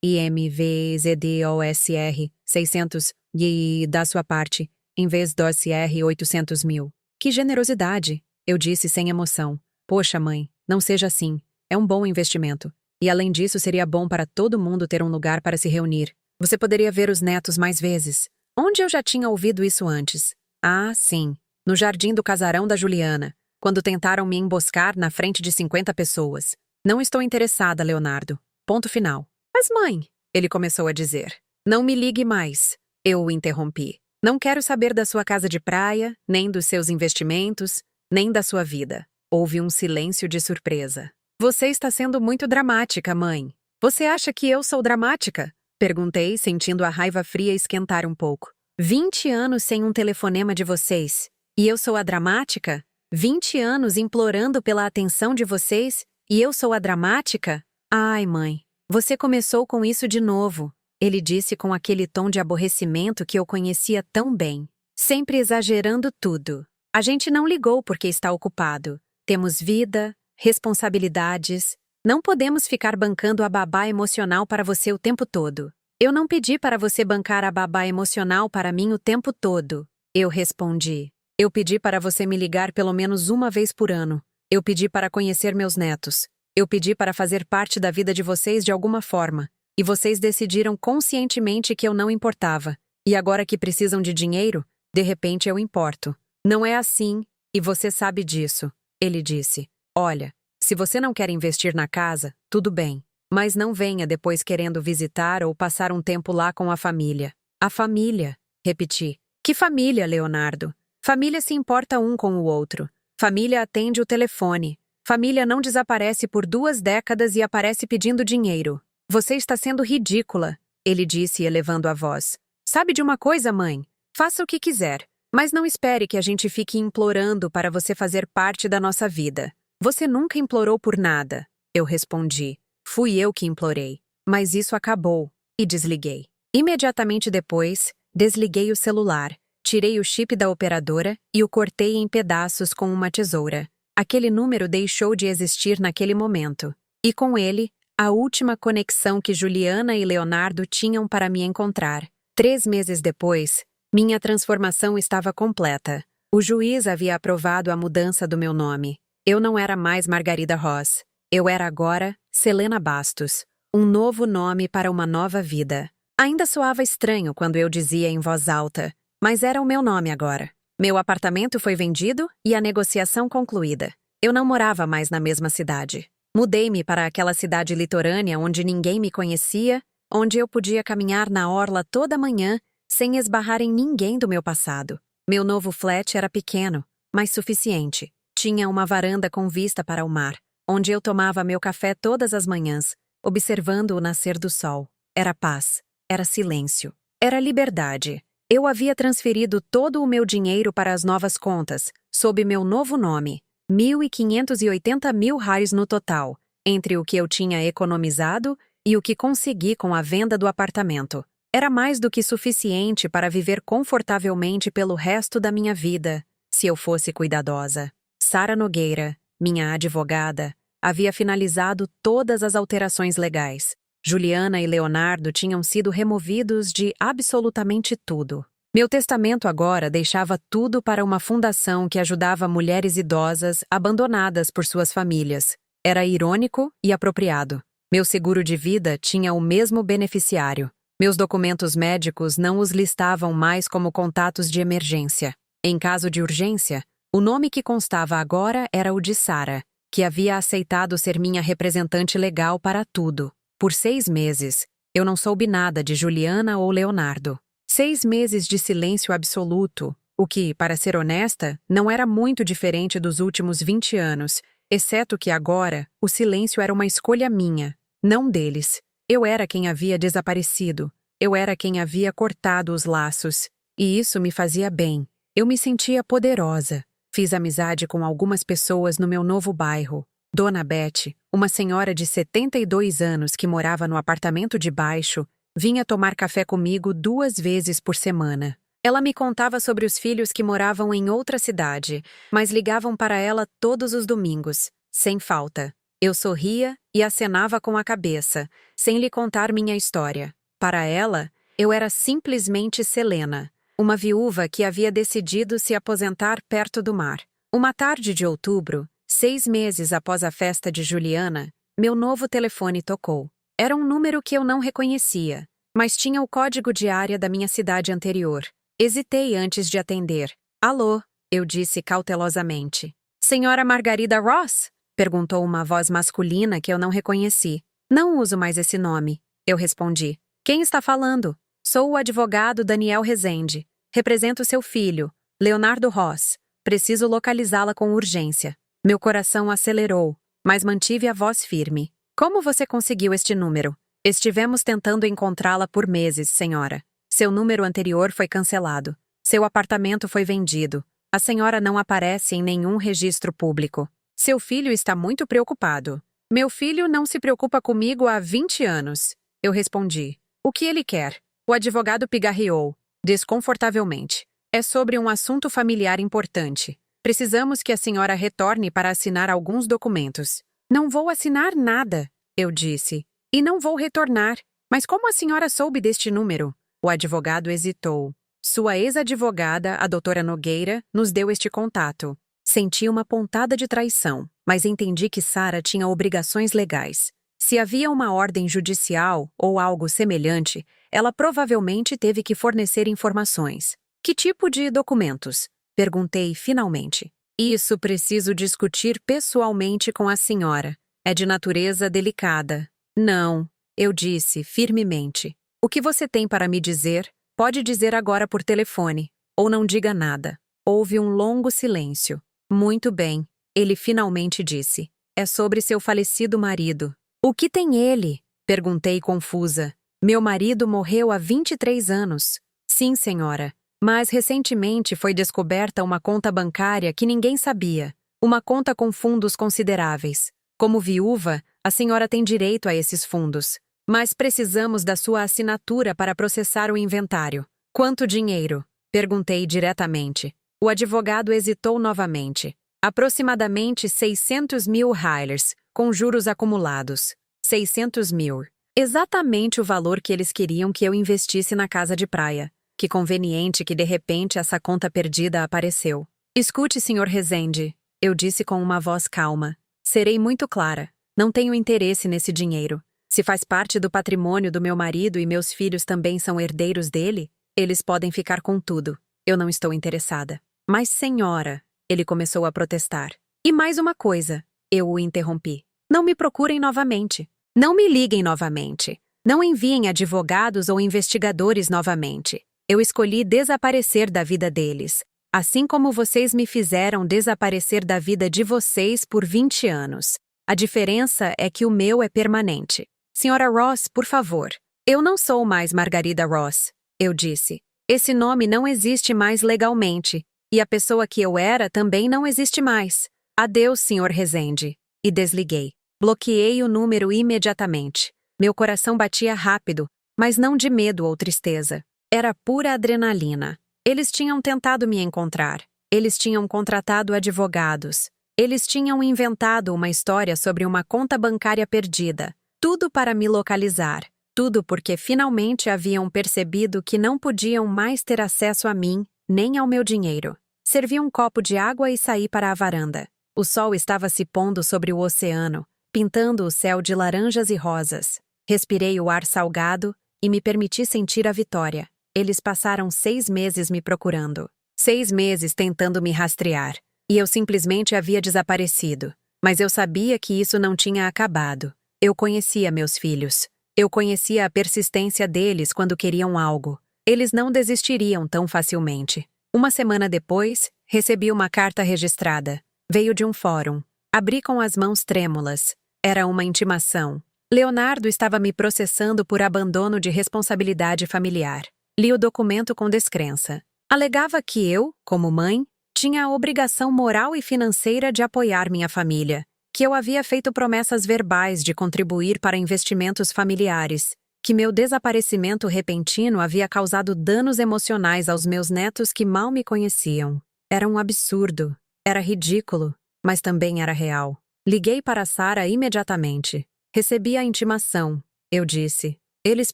IMVZDOSR 600 e da sua parte, em vez dos R$ 800 mil. Que generosidade, eu disse sem emoção. Poxa, mãe, não seja assim. É um bom investimento. E além disso, seria bom para todo mundo ter um lugar para se reunir. Você poderia ver os netos mais vezes. Onde eu já tinha ouvido isso antes? Ah, sim. No jardim do casarão da Juliana, quando tentaram me emboscar na frente de 50 pessoas. Não estou interessada, Leonardo. Ponto final. Mas mãe, ele começou a dizer. Não me ligue mais. Eu o interrompi. Não quero saber da sua casa de praia, nem dos seus investimentos, nem da sua vida. Houve um silêncio de surpresa. Você está sendo muito dramática, mãe. Você acha que eu sou dramática? Perguntei, sentindo a raiva fria esquentar um pouco. 20 anos sem um telefonema de vocês. E eu sou a dramática? 20 anos implorando pela atenção de vocês e eu sou a dramática? Ai, mãe, você começou com isso de novo. Ele disse com aquele tom de aborrecimento que eu conhecia tão bem. Sempre exagerando tudo. A gente não ligou porque está ocupado. Temos vida, responsabilidades. Não podemos ficar bancando a babá emocional para você o tempo todo. Eu não pedi para você bancar a babá emocional para mim o tempo todo. Eu respondi. Eu pedi para você me ligar pelo menos uma vez por ano. Eu pedi para conhecer meus netos. Eu pedi para fazer parte da vida de vocês de alguma forma. E vocês decidiram conscientemente que eu não importava. E agora que precisam de dinheiro, de repente eu importo. Não é assim, e você sabe disso. Ele disse. Olha, se você não quer investir na casa, tudo bem. Mas não venha depois querendo visitar ou passar um tempo lá com a família. A família, repeti. Que família, Leonardo? Família se importa um com o outro. Família atende o telefone. Família não desaparece por 2 décadas e aparece pedindo dinheiro. Você está sendo ridícula, ele disse elevando a voz. Sabe de uma coisa, mãe? Faça o que quiser, mas não espere que a gente fique implorando para você fazer parte da nossa vida. Você nunca implorou por nada, eu respondi. Fui eu que implorei. Mas isso acabou, e desliguei. Imediatamente depois, desliguei o celular, tirei o chip da operadora e o cortei em pedaços com uma tesoura. Aquele número deixou de existir naquele momento. E com ele, a última conexão que Juliana e Leonardo tinham para me encontrar. 3 meses depois, minha transformação estava completa. O juiz havia aprovado a mudança do meu nome. Eu não era mais Margarida Ross. Eu era agora Selena Bastos. Um novo nome para uma nova vida. Ainda soava estranho quando eu dizia em voz alta, mas era o meu nome agora. Meu apartamento foi vendido e a negociação concluída. Eu não morava mais na mesma cidade. Mudei-me para aquela cidade litorânea onde ninguém me conhecia, onde eu podia caminhar na orla toda manhã sem esbarrar em ninguém do meu passado. Meu novo flat era pequeno, mas suficiente. Tinha uma varanda com vista para o mar, onde eu tomava meu café todas as manhãs, observando o nascer do sol. Era paz, era silêncio, era liberdade. Eu havia transferido todo o meu dinheiro para as novas contas, sob meu novo nome. 1.580 mil reais no total, entre o que eu tinha economizado e o que consegui com a venda do apartamento. Era mais do que suficiente para viver confortavelmente pelo resto da minha vida, se eu fosse cuidadosa. Sara Nogueira, minha advogada, havia finalizado todas as alterações legais. Juliana e Leonardo tinham sido removidos de absolutamente tudo. Meu testamento agora deixava tudo para uma fundação que ajudava mulheres idosas abandonadas por suas famílias. Era irônico e apropriado. Meu seguro de vida tinha o mesmo beneficiário. Meus documentos médicos não os listavam mais como contatos de emergência. Em caso de urgência, o nome que constava agora era o de Sara, que havia aceitado ser minha representante legal para tudo. Por 6 meses, eu não soube nada de Juliana ou Leonardo. 6 meses de silêncio absoluto, o que, para ser honesta, não era muito diferente dos últimos 20 anos, exceto que agora o silêncio era uma escolha minha, não deles. Eu era quem havia desaparecido, eu era quem havia cortado os laços, e isso me fazia bem. Eu me sentia poderosa. Fiz amizade com algumas pessoas no meu novo bairro. Dona Beth, uma senhora de 72 anos que morava no apartamento de baixo, vinha tomar café comigo 2 vezes por semana. Ela me contava sobre os filhos que moravam em outra cidade, mas ligavam para ela todos os domingos, sem falta. Eu sorria e acenava com a cabeça, sem lhe contar minha história. Para ela, eu era simplesmente Selena, uma viúva que havia decidido se aposentar perto do mar. Uma tarde de outubro, 6 meses após a festa de Juliana, meu novo telefone tocou. Era um número que eu não reconhecia, mas tinha o código de área da minha cidade anterior. Hesitei antes de atender. Alô, eu disse cautelosamente. Senhora Margarida Ross? Perguntou uma voz masculina que eu não reconheci. Não uso mais esse nome, eu respondi. Quem está falando? Sou o advogado Daniel Rezende. Represento seu filho, Leonardo Ross. Preciso localizá-la com urgência. Meu coração acelerou. mas mantive a voz firme. Como você conseguiu este número? Estivemos tentando encontrá-la por meses, senhora. Seu número anterior foi cancelado. Seu apartamento foi vendido. A senhora não aparece em nenhum registro público. Seu filho está muito preocupado. Meu filho não se preocupa comigo há 20 anos. Eu respondi. O que ele quer? O advogado pigarreou, desconfortavelmente. É sobre um assunto familiar importante. Precisamos que a senhora retorne para assinar alguns documentos. Não vou assinar nada, eu disse. E não vou retornar. Mas como a senhora soube deste número? O advogado hesitou. Sua ex-advogada, a doutora Nogueira, nos deu este contato. Senti uma pontada de traição, mas entendi que Sara tinha obrigações legais. Se havia uma ordem judicial ou algo semelhante, ela provavelmente teve que fornecer informações. Que tipo de documentos? Perguntei finalmente. Isso preciso discutir pessoalmente com a senhora. É de natureza delicada. Não, eu disse firmemente. O que você tem para me dizer, pode dizer agora por telefone, ou não diga nada. Houve um longo silêncio. Muito bem, ele finalmente disse. É sobre seu falecido marido. O que tem ele? Perguntei confusa. Meu marido morreu há 23 anos. Sim, senhora. Mas recentemente foi descoberta uma conta bancária que ninguém sabia. Uma conta com fundos consideráveis. Como viúva, a senhora tem direito a esses fundos. Mas precisamos da sua assinatura para processar o inventário. Quanto dinheiro? Perguntei diretamente. O advogado hesitou novamente. Aproximadamente 600 mil Reilers, com juros acumulados. 600 mil. Exatamente o valor que eles queriam que eu investisse na casa de praia. Que conveniente que de repente essa conta perdida apareceu. Escute, Sr. Rezende, eu disse com uma voz calma. Serei muito clara. Não tenho interesse nesse dinheiro. Se faz parte do patrimônio do meu marido e meus filhos também são herdeiros dele, eles podem ficar com tudo. Eu não estou interessada. Mas, senhora, ele começou a protestar. E mais uma coisa, eu o interrompi. Não me procurem novamente. Não me liguem novamente. Não enviem advogados ou investigadores novamente. Eu escolhi desaparecer da vida deles, assim como vocês me fizeram desaparecer da vida de vocês por 20 anos. A diferença é que o meu é permanente. Senhora Ross, por favor. Eu não sou mais Margarida Ross, eu disse. Esse nome não existe mais legalmente, e a pessoa que eu era também não existe mais. Adeus, Sr. Rezende. E desliguei. Bloqueei o número imediatamente. Meu coração batia rápido, mas não de medo ou tristeza. Era pura adrenalina. Eles tinham tentado me encontrar. Eles tinham contratado advogados. Eles tinham inventado uma história sobre uma conta bancária perdida. Tudo para me localizar. Tudo porque finalmente haviam percebido que não podiam mais ter acesso a mim, nem ao meu dinheiro. Servi um copo de água e saí para a varanda. O sol estava se pondo sobre o oceano, pintando o céu de laranjas e rosas. Respirei o ar salgado e me permiti sentir a vitória. Eles passaram 6 meses me procurando. 6 meses tentando me rastrear. E eu simplesmente havia desaparecido. Mas eu sabia que isso não tinha acabado. Eu conhecia meus filhos. Eu conhecia a persistência deles quando queriam algo. Eles não desistiriam tão facilmente. Uma semana depois, recebi uma carta registrada. Veio de um fórum. Abri com as mãos trêmulas. Era uma intimação. Leonardo estava me processando por abandono de responsabilidade familiar. Li o documento com descrença. Alegava que eu, como mãe, tinha a obrigação moral e financeira de apoiar minha família, que eu havia feito promessas verbais de contribuir para investimentos familiares, que meu desaparecimento repentino havia causado danos emocionais aos meus netos que mal me conheciam. Era um absurdo, era ridículo, mas também era real. Liguei para Sara imediatamente. Recebi a intimação. Eu disse: eles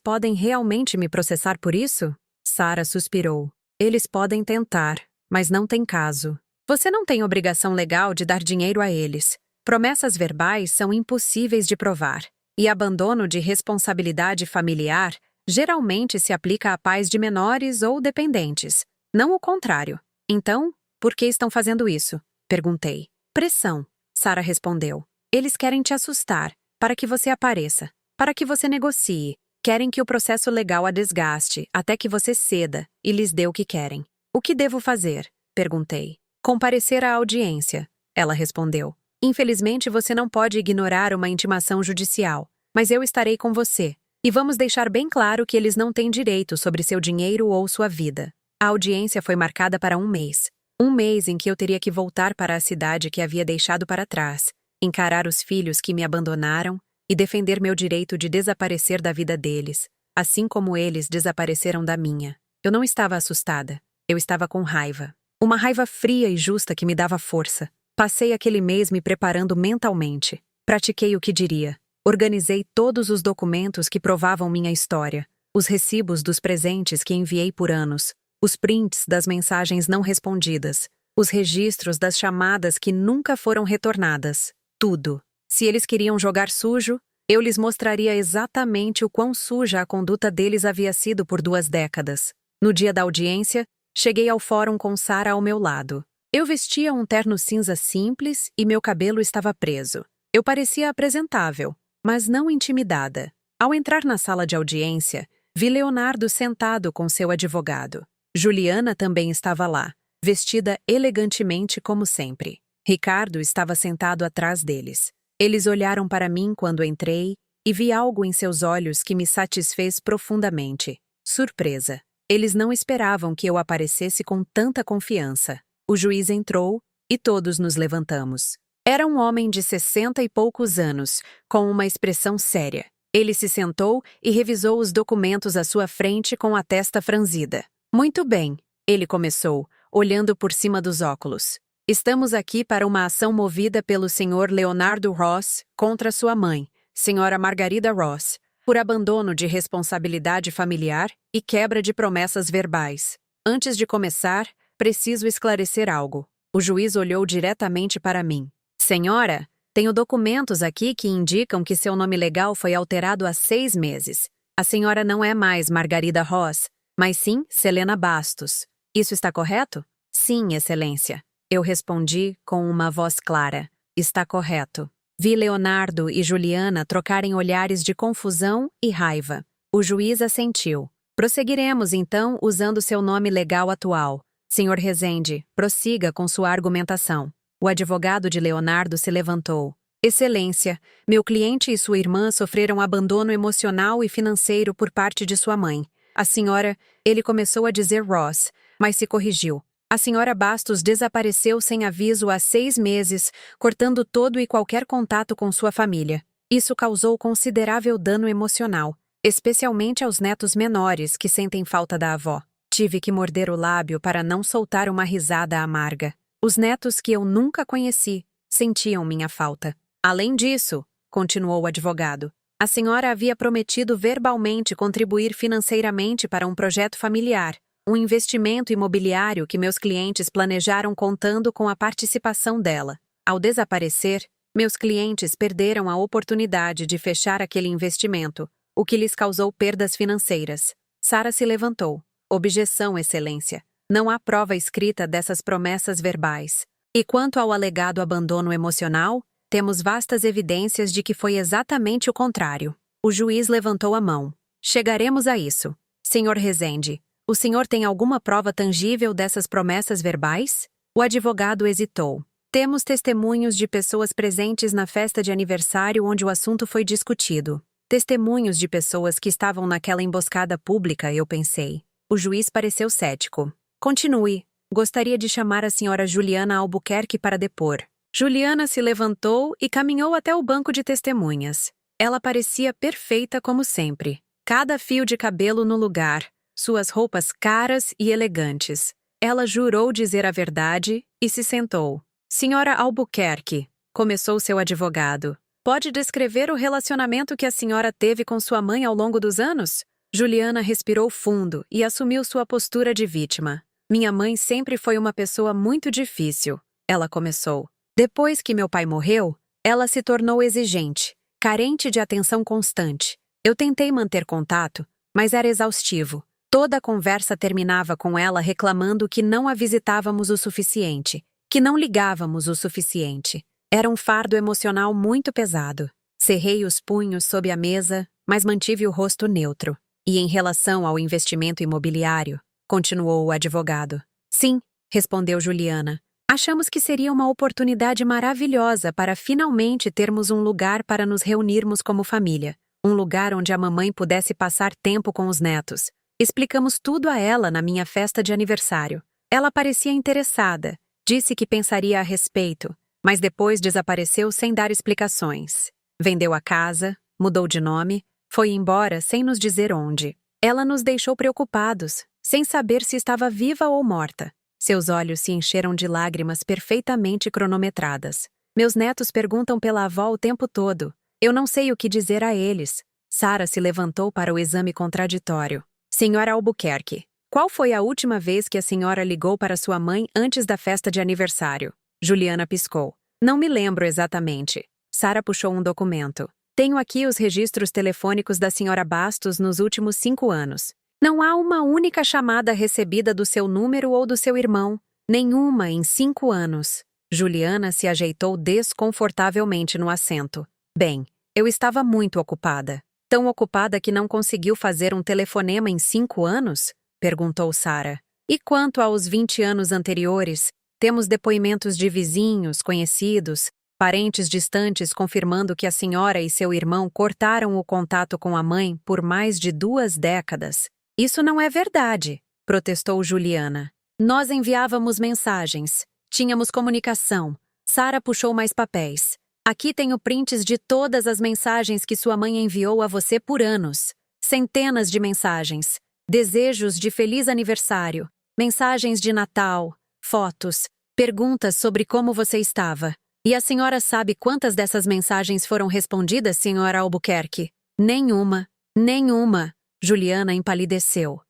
podem realmente me processar por isso? Sara suspirou. Eles podem tentar, mas não tem caso. Você não tem obrigação legal de dar dinheiro a eles. Promessas verbais são impossíveis de provar. E abandono de responsabilidade familiar geralmente se aplica a pais de menores ou dependentes, não o contrário. Então, por que estão fazendo isso? Perguntei. Pressão, Sara respondeu. Eles querem te assustar, para que você apareça, para que você negocie. Querem que o processo legal a desgaste, até que você ceda e lhes dê o que querem. O que devo fazer? Perguntei. Comparecer à audiência, ela respondeu. Infelizmente, você não pode ignorar uma intimação judicial, mas eu estarei com você. E vamos deixar bem claro que eles não têm direito sobre seu dinheiro ou sua vida. A audiência foi marcada para um mês. Um mês em que eu teria que voltar para a cidade que havia deixado para trás, encarar os filhos que me abandonaram e defender meu direito de desaparecer da vida deles, assim como eles desapareceram da minha. Eu não estava assustada. Eu estava com raiva. Uma raiva fria e justa que me dava força. Passei aquele mês me preparando mentalmente. Pratiquei o que diria. Organizei todos os documentos que provavam minha história, os recibos dos presentes que enviei por anos, os prints das mensagens não respondidas, os registros das chamadas que nunca foram retornadas. Tudo. Se eles queriam jogar sujo, eu lhes mostraria exatamente o quão suja a conduta deles havia sido por 2 décadas. No dia da audiência, cheguei ao fórum com Sarah ao meu lado. Eu vestia um terno cinza simples e meu cabelo estava preso. Eu parecia apresentável, mas não intimidada. Ao entrar na sala de audiência, vi Leonardo sentado com seu advogado. Juliana também estava lá, vestida elegantemente como sempre. Ricardo estava sentado atrás deles. Eles olharam para mim quando entrei e vi algo em seus olhos que me satisfez profundamente. Surpresa. Eles não esperavam que eu aparecesse com tanta confiança. O juiz entrou e todos nos levantamos. Era um homem de 60 e poucos anos, com uma expressão séria. Ele se sentou e revisou os documentos à sua frente com a testa franzida. Muito bem, ele começou, olhando por cima dos óculos. Estamos aqui para uma ação movida pelo Sr. Leonardo Ross contra sua mãe, Sra. Margarida Ross, por abandono de responsabilidade familiar e quebra de promessas verbais. Antes de começar, preciso esclarecer algo. O juiz olhou diretamente para mim. Senhora, tenho documentos aqui que indicam que seu nome legal foi alterado há 6 meses. A senhora não é mais Margarida Ross, mas sim Selena Bastos. Isso está correto? Sim, Excelência. Eu respondi com uma voz clara. Está correto. Vi Leonardo e Juliana trocarem olhares de confusão e raiva. O juiz assentiu. Prosseguiremos, então, usando seu nome legal atual. Sr. Rezende, prossiga com sua argumentação. O advogado de Leonardo se levantou. Excelência, meu cliente e sua irmã sofreram abandono emocional e financeiro por parte de sua mãe. A senhora, ele começou a dizer Ross, mas se corrigiu. A senhora Bastos desapareceu sem aviso há 6 meses, cortando todo e qualquer contato com sua família. Isso causou considerável dano emocional, especialmente aos netos menores que sentem falta da avó. Tive que morder o lábio para não soltar uma risada amarga. Os netos que eu nunca conheci sentiam minha falta. Além disso, continuou o advogado, a senhora havia prometido verbalmente contribuir financeiramente para um projeto familiar, um investimento imobiliário que meus clientes planejaram contando com a participação dela. Ao desaparecer, meus clientes perderam a oportunidade de fechar aquele investimento, o que lhes causou perdas financeiras. Sarah se levantou. Objeção, Excelência. Não há prova escrita dessas promessas verbais. E quanto ao alegado abandono emocional, temos vastas evidências de que foi exatamente o contrário. O juiz levantou a mão. Chegaremos a isso. Sr. Rezende, o senhor tem alguma prova tangível dessas promessas verbais? O advogado hesitou. Temos testemunhos de pessoas presentes na festa de aniversário onde o assunto foi discutido. Testemunhos de pessoas que estavam naquela emboscada pública, eu pensei. O juiz pareceu cético. Continue. Gostaria de chamar a senhora Juliana Albuquerque para depor. Juliana se levantou e caminhou até o banco de testemunhas. Ela parecia perfeita como sempre. Cada fio de cabelo no lugar, suas roupas caras e elegantes. Ela jurou dizer a verdade e se sentou. Senhora Albuquerque, começou seu advogado. Pode descrever o relacionamento que a senhora teve com sua mãe ao longo dos anos? Juliana respirou fundo e assumiu sua postura de vítima. Minha mãe sempre foi uma pessoa muito difícil, ela começou. Depois que meu pai morreu, ela se tornou exigente, carente de atenção constante. Eu tentei manter contato, mas era exaustivo. Toda a conversa terminava com ela reclamando que não a visitávamos o suficiente, que não ligávamos o suficiente. Era um fardo emocional muito pesado. Cerrei os punhos sob a mesa, mas mantive o rosto neutro. E em relação ao investimento imobiliário, continuou o advogado. Sim, respondeu Juliana. Achamos que seria uma oportunidade maravilhosa para finalmente termos um lugar para nos reunirmos como família. Um lugar onde a mamãe pudesse passar tempo com os netos. Explicamos tudo a ela na minha festa de aniversário. Ela parecia interessada, disse que pensaria a respeito, mas depois desapareceu sem dar explicações. Vendeu a casa, mudou de nome, foi embora sem nos dizer onde. Ela nos deixou preocupados, sem saber se estava viva ou morta. Seus olhos se encheram de lágrimas perfeitamente cronometradas. Meus netos perguntam pela avó o tempo todo. Eu não sei o que dizer a eles. Sarah se levantou para o exame contraditório. Senhora Albuquerque, qual foi a última vez que a senhora ligou para sua mãe antes da festa de aniversário? Juliana piscou. Não me lembro exatamente. Sarah puxou um documento. Tenho aqui os registros telefônicos da senhora Bastos nos últimos 5 anos. Não há uma única chamada recebida do seu número ou do seu irmão. Nenhuma em 5 anos. Juliana se ajeitou desconfortavelmente no assento. Bem, eu estava muito ocupada. Tão ocupada que não conseguiu fazer um telefonema em 5 anos? Perguntou Sarah. E quanto aos 20 anos anteriores, temos depoimentos de vizinhos, conhecidos, parentes distantes confirmando que a senhora e seu irmão cortaram o contato com a mãe por mais de 2 décadas. Isso não é verdade, protestou Juliana. Nós enviávamos mensagens, tínhamos comunicação. Sarah puxou mais papéis. Aqui tenho prints de todas as mensagens que sua mãe enviou a você por anos. Centenas de mensagens. Desejos de feliz aniversário, mensagens de Natal, fotos, perguntas sobre como você estava. E a senhora sabe quantas dessas mensagens foram respondidas, senhora Albuquerque? Nenhuma. Nenhuma. Juliana empalideceu.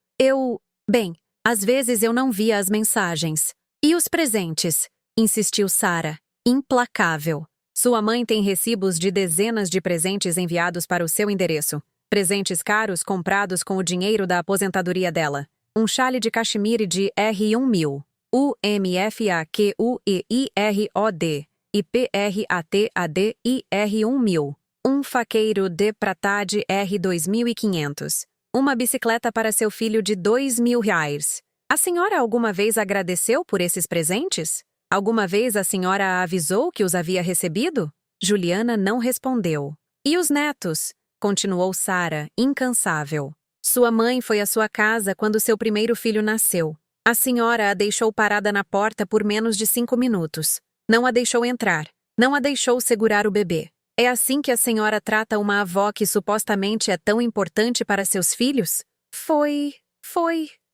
Bem, às vezes eu não via as mensagens. E os presentes? Insistiu Sarah, implacável. Sua mãe tem recibos de dezenas de presentes enviados para o seu endereço. Presentes caros comprados com o dinheiro da aposentadoria dela. Um chale de cachemire de R1000. UMFAQUEIROD. E PRATADIR1000. Um faqueiro de Pratade R2500. Uma bicicleta para seu filho de R$ 2.000. A senhora alguma vez agradeceu por esses presentes? Alguma vez a senhora a avisou que os havia recebido? Juliana não respondeu. E os netos? Continuou Sarah, incansável. Sua mãe foi à sua casa quando seu primeiro filho nasceu. A senhora a deixou parada na porta por menos de 5 minutos. Não a deixou entrar. Não a deixou segurar o bebê. É assim que a senhora trata uma avó que supostamente é tão importante para seus filhos? Foi.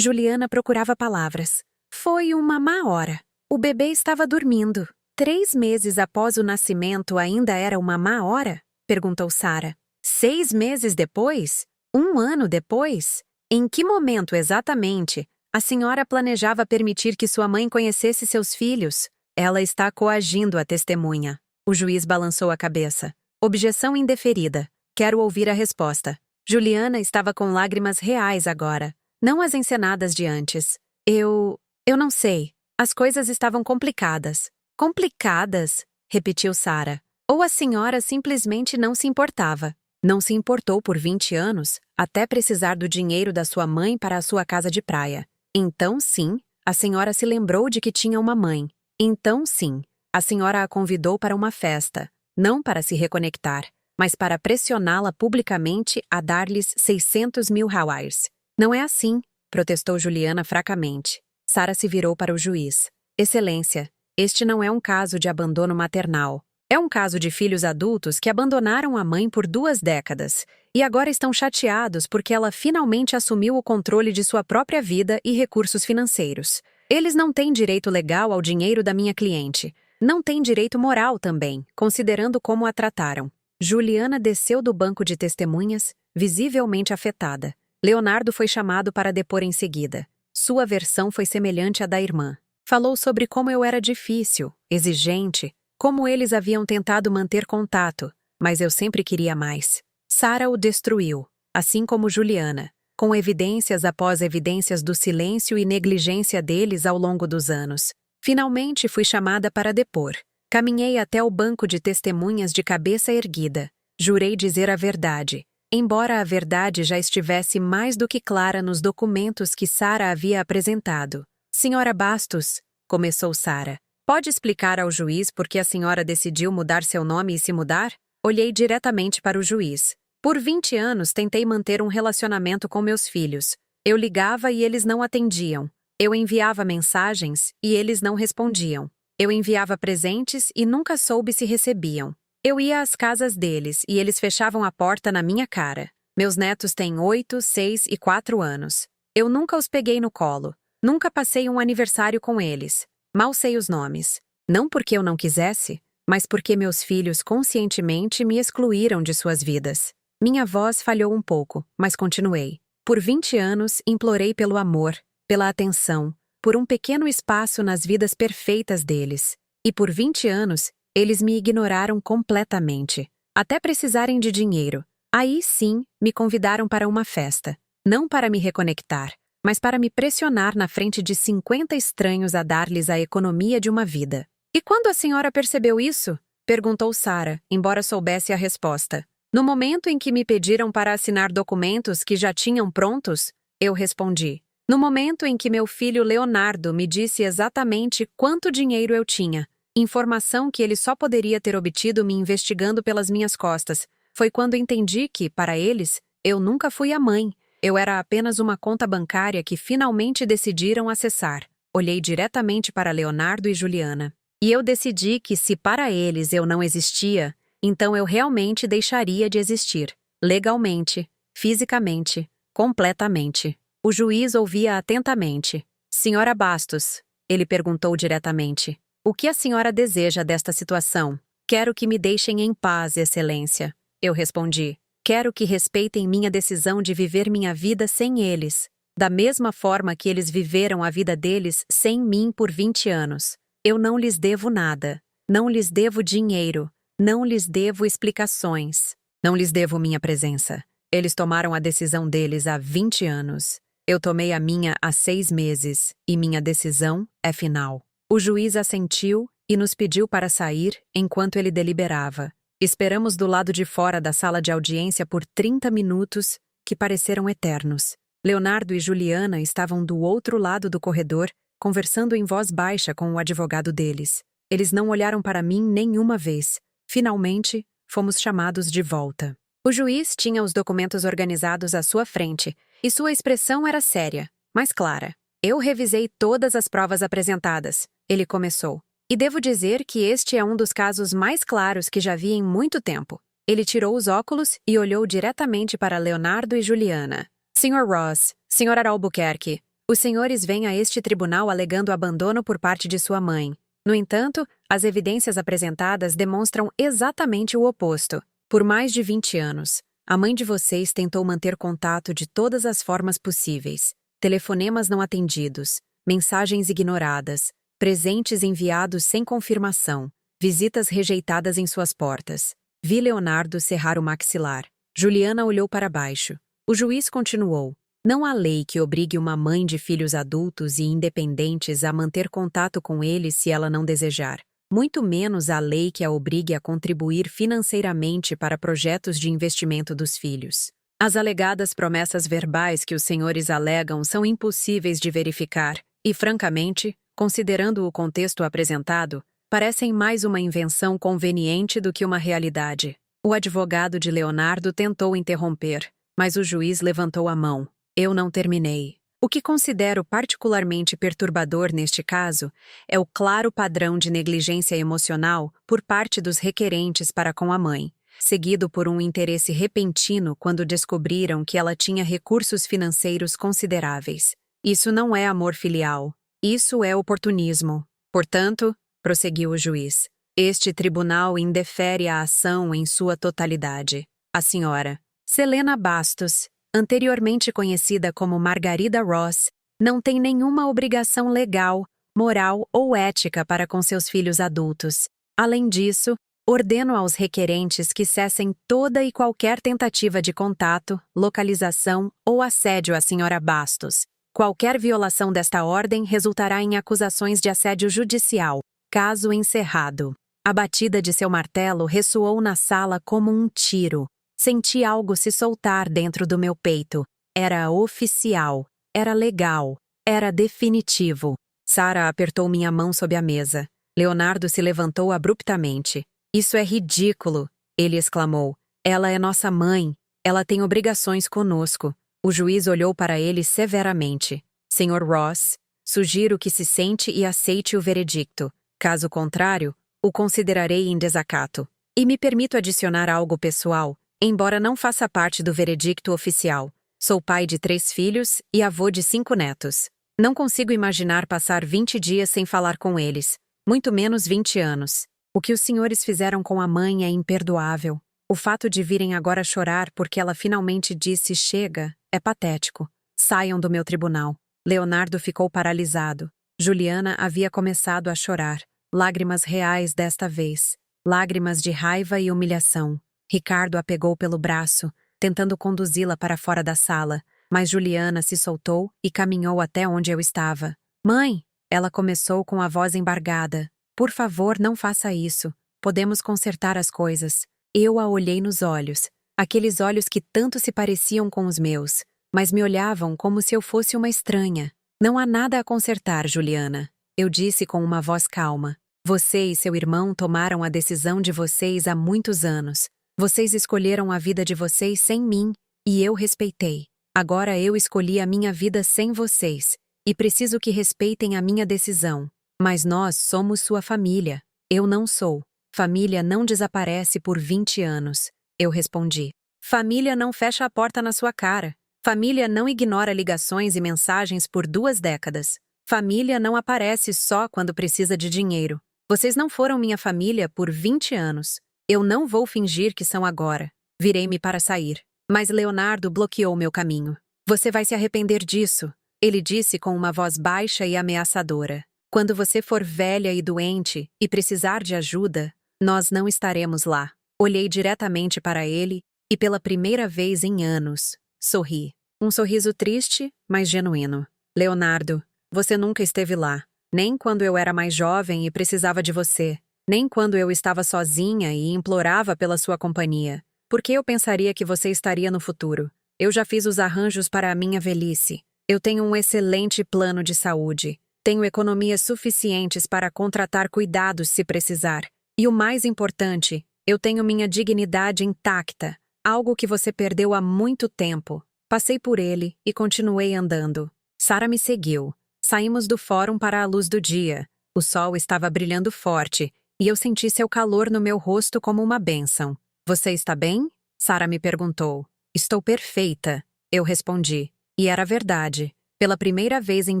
Juliana procurava palavras. Foi uma má hora. O bebê estava dormindo. 3 meses após o nascimento ainda era uma má hora? Perguntou Sarah. 6 meses depois? 1 ano depois? Em que momento exatamente a senhora planejava permitir que sua mãe conhecesse seus filhos? Ela está coagindo a testemunha. O juiz balançou a cabeça. Objeção indeferida. Quero ouvir a resposta. Juliana estava com lágrimas reais agora, não as encenadas de antes. Eu não sei. As coisas estavam complicadas. Complicadas? Repetiu Sarah. Ou a senhora simplesmente não se importava. Não se importou por 20 anos, até precisar do dinheiro da sua mãe para a sua casa de praia. Então, sim, a senhora se lembrou de que tinha uma mãe. Então, sim, a senhora a convidou para uma festa, não para se reconectar, mas para pressioná-la publicamente a dar-lhes 600 mil reais. Não é assim, protestou Juliana fracamente. Sarah se virou para o juiz. Excelência, este não é um caso de abandono maternal. É um caso de filhos adultos que abandonaram a mãe por 2 décadas e agora estão chateados porque ela finalmente assumiu o controle de sua própria vida e recursos financeiros. Eles não têm direito legal ao dinheiro da minha cliente. Não têm direito moral também, considerando como a trataram. Juliana desceu do banco de testemunhas, visivelmente afetada. Leonardo foi chamado para depor em seguida. Sua versão foi semelhante à da irmã. Falou sobre como eu era difícil, exigente, como eles haviam tentado manter contato, mas eu sempre queria mais. Sarah o destruiu, assim como Juliana, com evidências após evidências do silêncio e negligência deles ao longo dos anos. Finalmente fui chamada para depor. Caminhei até o banco de testemunhas de cabeça erguida. Jurei dizer a verdade, embora a verdade já estivesse mais do que clara nos documentos que Sarah havia apresentado. Senhora Bastos, começou Sarah. Pode explicar ao juiz por que a senhora decidiu mudar seu nome e se mudar? Olhei diretamente para o juiz. Por 20 anos tentei manter um relacionamento com meus filhos. Eu ligava e eles não atendiam. Eu enviava mensagens e eles não respondiam. Eu enviava presentes e nunca soube se recebiam. Eu ia às casas deles e eles fechavam a porta na minha cara. Meus netos têm 8, 6 e 4 anos. Eu nunca os peguei no colo. Nunca passei um aniversário com eles. Mal sei os nomes. Não porque eu não quisesse, mas porque meus filhos conscientemente me excluíram de suas vidas. Minha voz falhou um pouco, mas continuei. Por 20 anos, implorei pelo amor, pela atenção, por um pequeno espaço nas vidas perfeitas deles. E por 20 anos, eles me ignoraram completamente. Até precisarem de dinheiro. Aí sim, me convidaram para uma festa. Não para me reconectar, mas para me pressionar na frente de 50 estranhos a dar-lhes a economia de uma vida. E quando a senhora percebeu isso? Perguntou Sarah, embora soubesse a resposta. No momento em que me pediram para assinar documentos que já tinham prontos, eu respondi. No momento em que meu filho Leonardo me disse exatamente quanto dinheiro eu tinha, informação que ele só poderia ter obtido me investigando pelas minhas costas, foi quando entendi que, para eles, eu nunca fui a mãe. Eu era apenas uma conta bancária que finalmente decidiram acessar. Olhei diretamente para Leonardo e Juliana. E eu decidi que se para eles eu não existia, então eu realmente deixaria de existir. Legalmente, fisicamente, completamente. O juiz ouvia atentamente. Senhora Bastos, ele perguntou diretamente. O que a senhora deseja desta situação? Quero que me deixem em paz, Excelência. Eu respondi. Quero que respeitem minha decisão de viver minha vida sem eles, da mesma forma que eles viveram a vida deles sem mim por 20 anos. Eu não lhes devo nada. Não lhes devo dinheiro. Não lhes devo explicações. Não lhes devo minha presença. Eles tomaram a decisão deles há 20 anos. Eu tomei a minha há 6 meses, e minha decisão é final. O juiz assentiu e nos pediu para sair enquanto ele deliberava. Esperamos do lado de fora da sala de audiência por 30 minutos, que pareceram eternos. Leonardo e Juliana estavam do outro lado do corredor, conversando em voz baixa com o advogado deles. Eles não olharam para mim nenhuma vez. Finalmente, fomos chamados de volta. O juiz tinha os documentos organizados à sua frente, e sua expressão era séria, mas clara. Eu revisei todas as provas apresentadas. Ele começou. E devo dizer que este é um dos casos mais claros que já vi em muito tempo. Ele tirou os óculos e olhou diretamente para Leonardo e Juliana. Sr. Ross, Sr. Albuquerque, os senhores vêm a este tribunal alegando abandono por parte de sua mãe. No entanto, as evidências apresentadas demonstram exatamente o oposto. Por mais de 20 anos, a mãe de vocês tentou manter contato de todas as formas possíveis. Telefonemas não atendidos, mensagens ignoradas, presentes enviados sem confirmação, visitas rejeitadas em suas portas. Vi Leonardo cerrar o maxilar. Juliana olhou para baixo. O juiz continuou. Não há lei que obrigue uma mãe de filhos adultos e independentes a manter contato com eles se ela não desejar. Muito menos há lei que a obrigue a contribuir financeiramente para projetos de investimento dos filhos. As alegadas promessas verbais que os senhores alegam são impossíveis de verificar e, francamente, considerando o contexto apresentado, parecem mais uma invenção conveniente do que uma realidade. O advogado de Leonardo tentou interromper, mas o juiz levantou a mão. Eu não terminei. O que considero particularmente perturbador neste caso é o claro padrão de negligência emocional por parte dos requerentes para com a mãe, seguido por um interesse repentino quando descobriram que ela tinha recursos financeiros consideráveis. Isso não é amor filial. Isso é oportunismo. Portanto, prosseguiu o juiz, este tribunal indefere a ação em sua totalidade. A senhora Selena Bastos, anteriormente conhecida como Margarida Ross, não tem nenhuma obrigação legal, moral ou ética para com seus filhos adultos. Além disso, ordeno aos requerentes que cessem toda e qualquer tentativa de contato, localização ou assédio à senhora Bastos. Qualquer violação desta ordem resultará em acusações de assédio judicial. Caso encerrado. A batida de seu martelo ressoou na sala como um tiro. Senti algo se soltar dentro do meu peito. Era oficial. Era legal. Era definitivo. Sarah apertou minha mão sob a mesa. Leonardo se levantou abruptamente. Isso é ridículo, ele exclamou. Ela é nossa mãe. Ela tem obrigações conosco. O juiz olhou para ele severamente. Sr. Ross, sugiro que se sente e aceite o veredicto. Caso contrário, o considerarei em desacato. E me permito adicionar algo pessoal, embora não faça parte do veredicto oficial. Sou pai de 3 filhos e avô de 5 netos. Não consigo imaginar passar 20 dias sem falar com eles, muito menos 20 anos. O que os senhores fizeram com a mãe é imperdoável. O fato de virem agora chorar porque ela finalmente disse chega é patético. Saiam do meu tribunal. Leonardo ficou paralisado. Juliana havia começado a chorar. Lágrimas reais desta vez. Lágrimas de raiva e humilhação. Ricardo a pegou pelo braço, tentando conduzi-la para fora da sala, mas Juliana se soltou e caminhou até onde eu estava. Mãe! Ela começou com a voz embargada. Por favor, não faça isso. Podemos consertar as coisas. Eu a olhei nos olhos. Aqueles olhos que tanto se pareciam com os meus, mas me olhavam como se eu fosse uma estranha. Não há nada a consertar, Juliana. Eu disse com uma voz calma. Você e seu irmão tomaram a decisão de vocês há muitos anos. Vocês escolheram a vida de vocês sem mim, e eu respeitei. Agora eu escolhi a minha vida sem vocês, e preciso que respeitem a minha decisão. Mas nós somos sua família. Eu não sou. Família não desaparece por 20 anos. Eu respondi. Família não fecha a porta na sua cara. Família não ignora ligações e mensagens por 2 décadas. Família não aparece só quando precisa de dinheiro. Vocês não foram minha família por 20 anos. Eu não vou fingir que são agora. Virei-me para sair. Mas Leonardo bloqueou meu caminho. Você vai se arrepender disso, ele disse com uma voz baixa e ameaçadora. Quando você for velha e doente e precisar de ajuda, nós não estaremos lá. Olhei diretamente para ele e pela primeira vez em anos, sorri. Um sorriso triste, mas genuíno. Leonardo, você nunca esteve lá. Nem quando eu era mais jovem e precisava de você. Nem quando eu estava sozinha e implorava pela sua companhia. Por que eu pensaria que você estaria no futuro? Eu já fiz os arranjos para a minha velhice. Eu tenho um excelente plano de saúde. Tenho economias suficientes para contratar cuidados se precisar. E o mais importante, eu tenho minha dignidade intacta, algo que você perdeu há muito tempo. Passei por ele e continuei andando. Sara me seguiu. Saímos do fórum para a luz do dia. O sol estava brilhando forte e eu senti seu calor no meu rosto como uma bênção. Você está bem? Sara me perguntou. Estou perfeita, eu respondi. E era verdade. Pela primeira vez em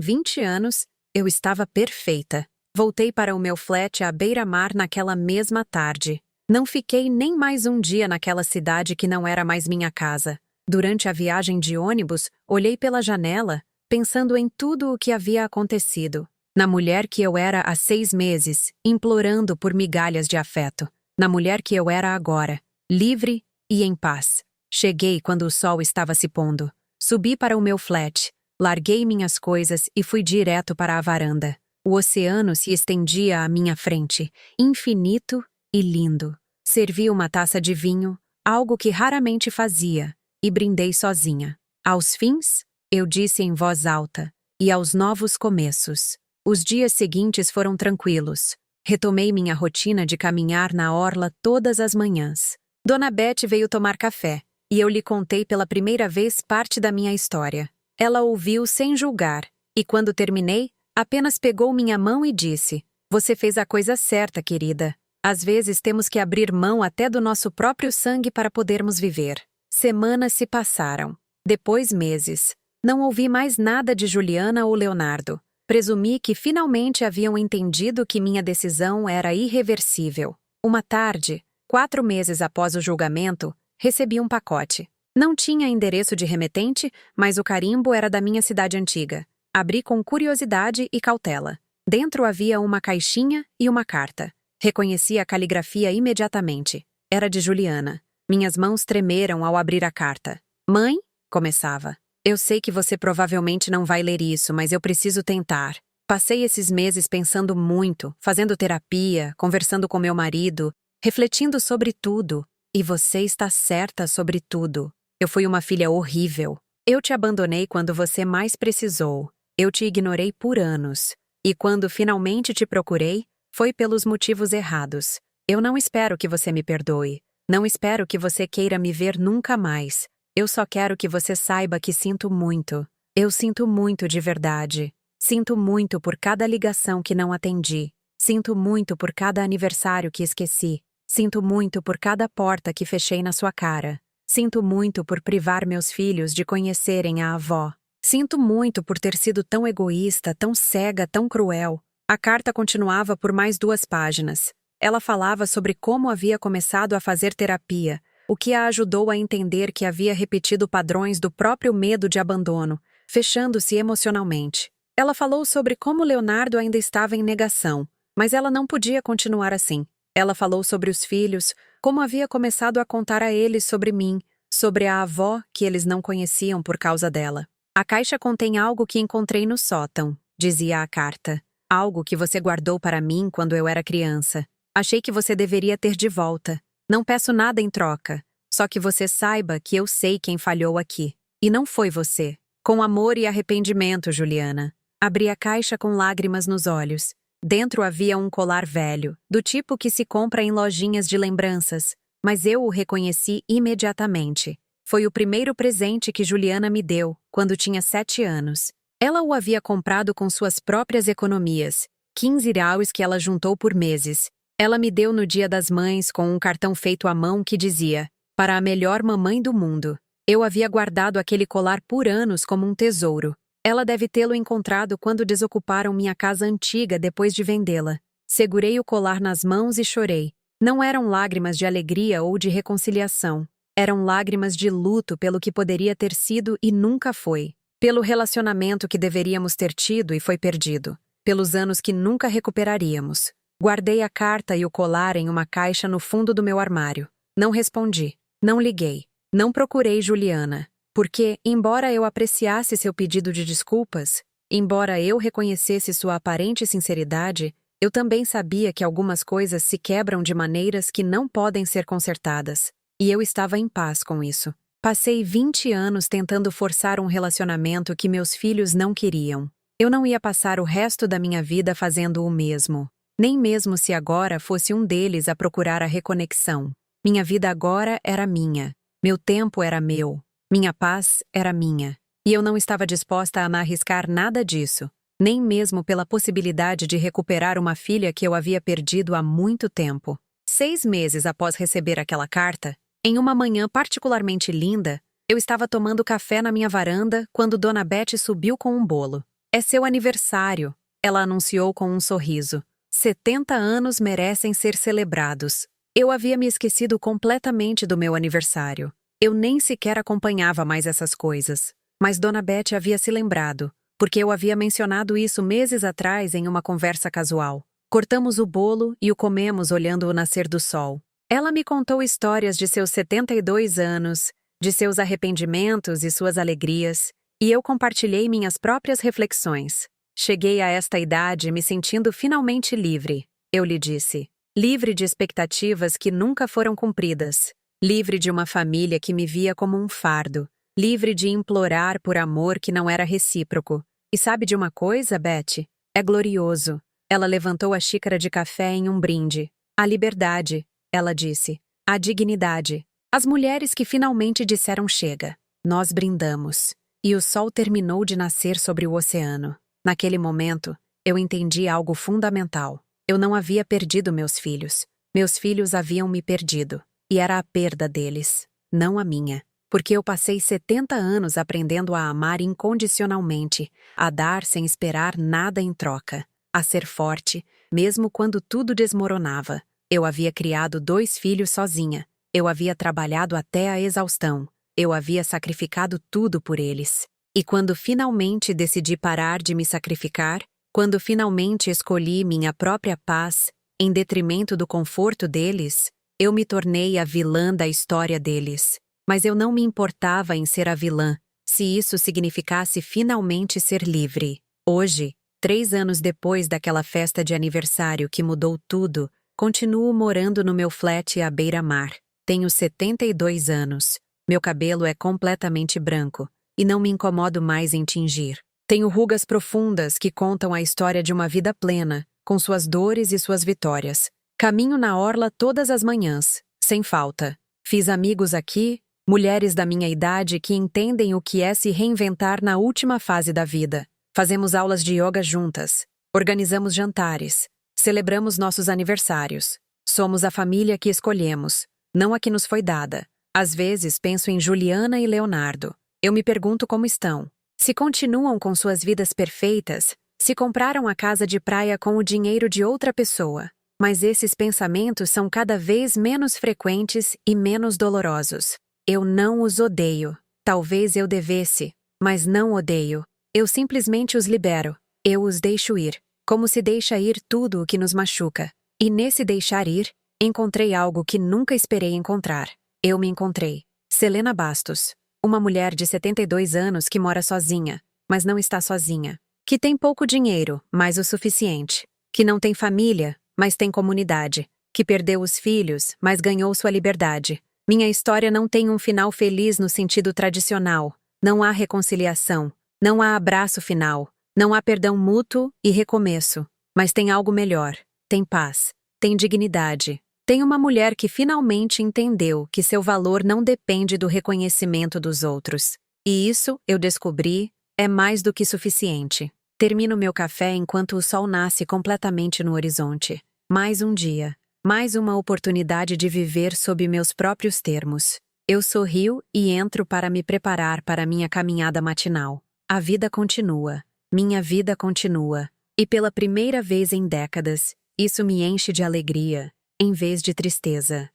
20 anos, eu estava perfeita. Voltei para o meu flat à beira-mar naquela mesma tarde. Não fiquei nem mais um dia naquela cidade que não era mais minha casa. Durante a viagem de ônibus, olhei pela janela, pensando em tudo o que havia acontecido. Na mulher que eu era há 6 meses, implorando por migalhas de afeto. Na mulher que eu era agora, livre e em paz. Cheguei quando o sol estava se pondo. Subi para o meu flat, larguei minhas coisas e fui direto para a varanda. O oceano se estendia à minha frente, infinito e lindo. Servi uma taça de vinho, algo que raramente fazia, e brindei sozinha. Aos fins, eu disse em voz alta, e aos novos começos. Os dias seguintes foram tranquilos. Retomei minha rotina de caminhar na orla todas as manhãs. Dona Beth veio tomar café, e eu lhe contei pela primeira vez parte da minha história. Ela ouviu sem julgar, e quando terminei, apenas pegou minha mão e disse: Você fez a coisa certa, querida. Às vezes temos que abrir mão até do nosso próprio sangue para podermos viver. Semanas se passaram. Depois meses. Não ouvi mais nada de Juliana ou Leonardo. Presumi que finalmente haviam entendido que minha decisão era irreversível. Uma tarde, 4 meses após o julgamento, recebi um pacote. Não tinha endereço de remetente, mas o carimbo era da minha cidade antiga. Abri com curiosidade e cautela. Dentro havia uma caixinha e uma carta. Reconheci a caligrafia imediatamente. Era de Juliana. Minhas mãos tremeram ao abrir a carta. Mãe? Começava. Eu sei que você provavelmente não vai ler isso, mas eu preciso tentar. Passei esses meses pensando muito, fazendo terapia, conversando com meu marido, refletindo sobre tudo. E você está certa sobre tudo. Eu fui uma filha horrível. Eu te abandonei quando você mais precisou. Eu te ignorei por anos. E quando finalmente te procurei, Foi pelos motivos errados. Eu não espero que você me perdoe. Não espero que você queira me ver nunca mais. Eu só quero que você saiba que sinto muito. Eu sinto muito de verdade. Sinto muito por cada ligação que não atendi. Sinto muito por cada aniversário que esqueci. Sinto muito por cada porta que fechei na sua cara. Sinto muito por privar meus filhos de conhecerem a avó. Sinto muito por ter sido tão egoísta, tão cega, tão cruel. A carta continuava por mais 2 páginas. Ela falava sobre como havia começado a fazer terapia, o que a ajudou a entender que havia repetido padrões do próprio medo de abandono, fechando-se emocionalmente. Ela falou sobre como Leonardo ainda estava em negação, mas ela não podia continuar assim. Ela falou sobre os filhos, como havia começado a contar a eles sobre mim, sobre a avó que eles não conheciam por causa dela. A caixa contém algo que encontrei no sótão, dizia a carta. Algo que você guardou para mim quando eu era criança. Achei que você deveria ter de volta. Não peço nada em troca. Só que você saiba que eu sei quem falhou aqui. E não foi você. Com amor e arrependimento, Juliana. Abri a caixa com lágrimas nos olhos. Dentro havia um colar velho, do tipo que se compra em lojinhas de lembranças. Mas eu o reconheci imediatamente. Foi o primeiro presente que Juliana me deu, quando tinha 7 anos. Ela o havia comprado com suas próprias economias, 15 reais que ela juntou por meses. Ela me deu no Dia das Mães com um cartão feito à mão que dizia: para a melhor mamãe do mundo. Eu havia guardado aquele colar por anos como um tesouro. Ela deve tê-lo encontrado quando desocuparam minha casa antiga depois de vendê-la. Segurei o colar nas mãos e chorei. Não eram lágrimas de alegria ou de reconciliação. Eram lágrimas de luto pelo que poderia ter sido e nunca foi. Pelo relacionamento que deveríamos ter tido e foi perdido. Pelos anos que nunca recuperaríamos. Guardei a carta e o colar em uma caixa no fundo do meu armário. Não respondi. Não liguei. Não procurei Juliana. Porque, embora eu apreciasse seu pedido de desculpas, embora eu reconhecesse sua aparente sinceridade, eu também sabia que algumas coisas se quebram de maneiras que não podem ser consertadas. E eu estava em paz com isso. Passei 20 anos tentando forçar um relacionamento que meus filhos não queriam. Eu não ia passar o resto da minha vida fazendo o mesmo. Nem mesmo se agora fosse um deles a procurar a reconexão. Minha vida agora era minha. Meu tempo era meu. Minha paz era minha. E eu não estava disposta a arriscar nada disso. Nem mesmo pela possibilidade de recuperar uma filha que eu havia perdido há muito tempo. 6 meses após receber aquela carta, em uma manhã particularmente linda, eu estava tomando café na minha varanda quando Dona Beth subiu com um bolo. É seu aniversário, ela anunciou com um sorriso. 70 anos merecem ser celebrados. Eu havia me esquecido completamente do meu aniversário. Eu nem sequer acompanhava mais essas coisas. Mas Dona Beth havia se lembrado, porque eu havia mencionado isso meses atrás em uma conversa casual. Cortamos o bolo e o comemos olhando o nascer do sol. Ela me contou histórias de seus 72 anos, de seus arrependimentos e suas alegrias, e eu compartilhei minhas próprias reflexões. Cheguei a esta idade me sentindo finalmente livre, eu lhe disse. Livre de expectativas que nunca foram cumpridas. Livre de uma família que me via como um fardo. Livre de implorar por amor que não era recíproco. E sabe de uma coisa, Beth? É glorioso. Ela levantou a xícara de café em um brinde. A liberdade, ela disse. A dignidade. As mulheres que finalmente disseram chega. Nós brindamos. E o sol terminou de nascer sobre o oceano. Naquele momento, eu entendi algo fundamental. Eu não havia perdido meus filhos. Meus filhos haviam me perdido. E era a perda deles, não a minha. Porque eu passei 70 anos aprendendo a amar incondicionalmente, a dar sem esperar nada em troca, a ser forte, mesmo quando tudo desmoronava. Eu havia criado 2 filhos sozinha. Eu havia trabalhado até a exaustão. Eu havia sacrificado tudo por eles. E quando finalmente decidi parar de me sacrificar, quando finalmente escolhi minha própria paz, em detrimento do conforto deles, eu me tornei a vilã da história deles. Mas eu não me importava em ser a vilã, se isso significasse finalmente ser livre. Hoje, 3 anos depois daquela festa de aniversário que mudou tudo, continuo morando no meu flat à beira-mar. Tenho 72 anos. Meu cabelo é completamente branco, e não me incomodo mais em tingir. Tenho rugas profundas que contam a história de uma vida plena, com suas dores e suas vitórias. Caminho na orla todas as manhãs, sem falta. Fiz amigos aqui, mulheres da minha idade que entendem o que é se reinventar na última fase da vida. Fazemos aulas de yoga juntas, organizamos jantares, celebramos nossos aniversários. Somos a família que escolhemos, não a que nos foi dada. Às vezes penso em Juliana e Leonardo. Eu me pergunto como estão. Se continuam com suas vidas perfeitas, se compraram a casa de praia com o dinheiro de outra pessoa. Mas esses pensamentos são cada vez menos frequentes e menos dolorosos. Eu não os odeio. Talvez eu devesse, mas não odeio. Eu simplesmente os libero. Eu os deixo ir, como se deixa ir tudo o que nos machuca. E nesse deixar ir, encontrei algo que nunca esperei encontrar. Eu me encontrei. Selena Bastos. Uma mulher de 72 anos que mora sozinha, mas não está sozinha. Que tem pouco dinheiro, mas o suficiente. Que não tem família, mas tem comunidade. Que perdeu os filhos, mas ganhou sua liberdade. Minha história não tem um final feliz no sentido tradicional. Não há reconciliação. Não há abraço final. Não há perdão mútuo e recomeço. Mas tem algo melhor. Tem paz. Tem dignidade. Tem uma mulher que finalmente entendeu que seu valor não depende do reconhecimento dos outros. E isso, eu descobri, é mais do que suficiente. Termino meu café enquanto o sol nasce completamente no horizonte. Mais um dia. Mais uma oportunidade de viver sob meus próprios termos. Eu sorrio e entro para me preparar para minha caminhada matinal. A vida continua. Minha vida continua. E pela primeira vez em décadas, isso me enche de alegria, em vez de tristeza.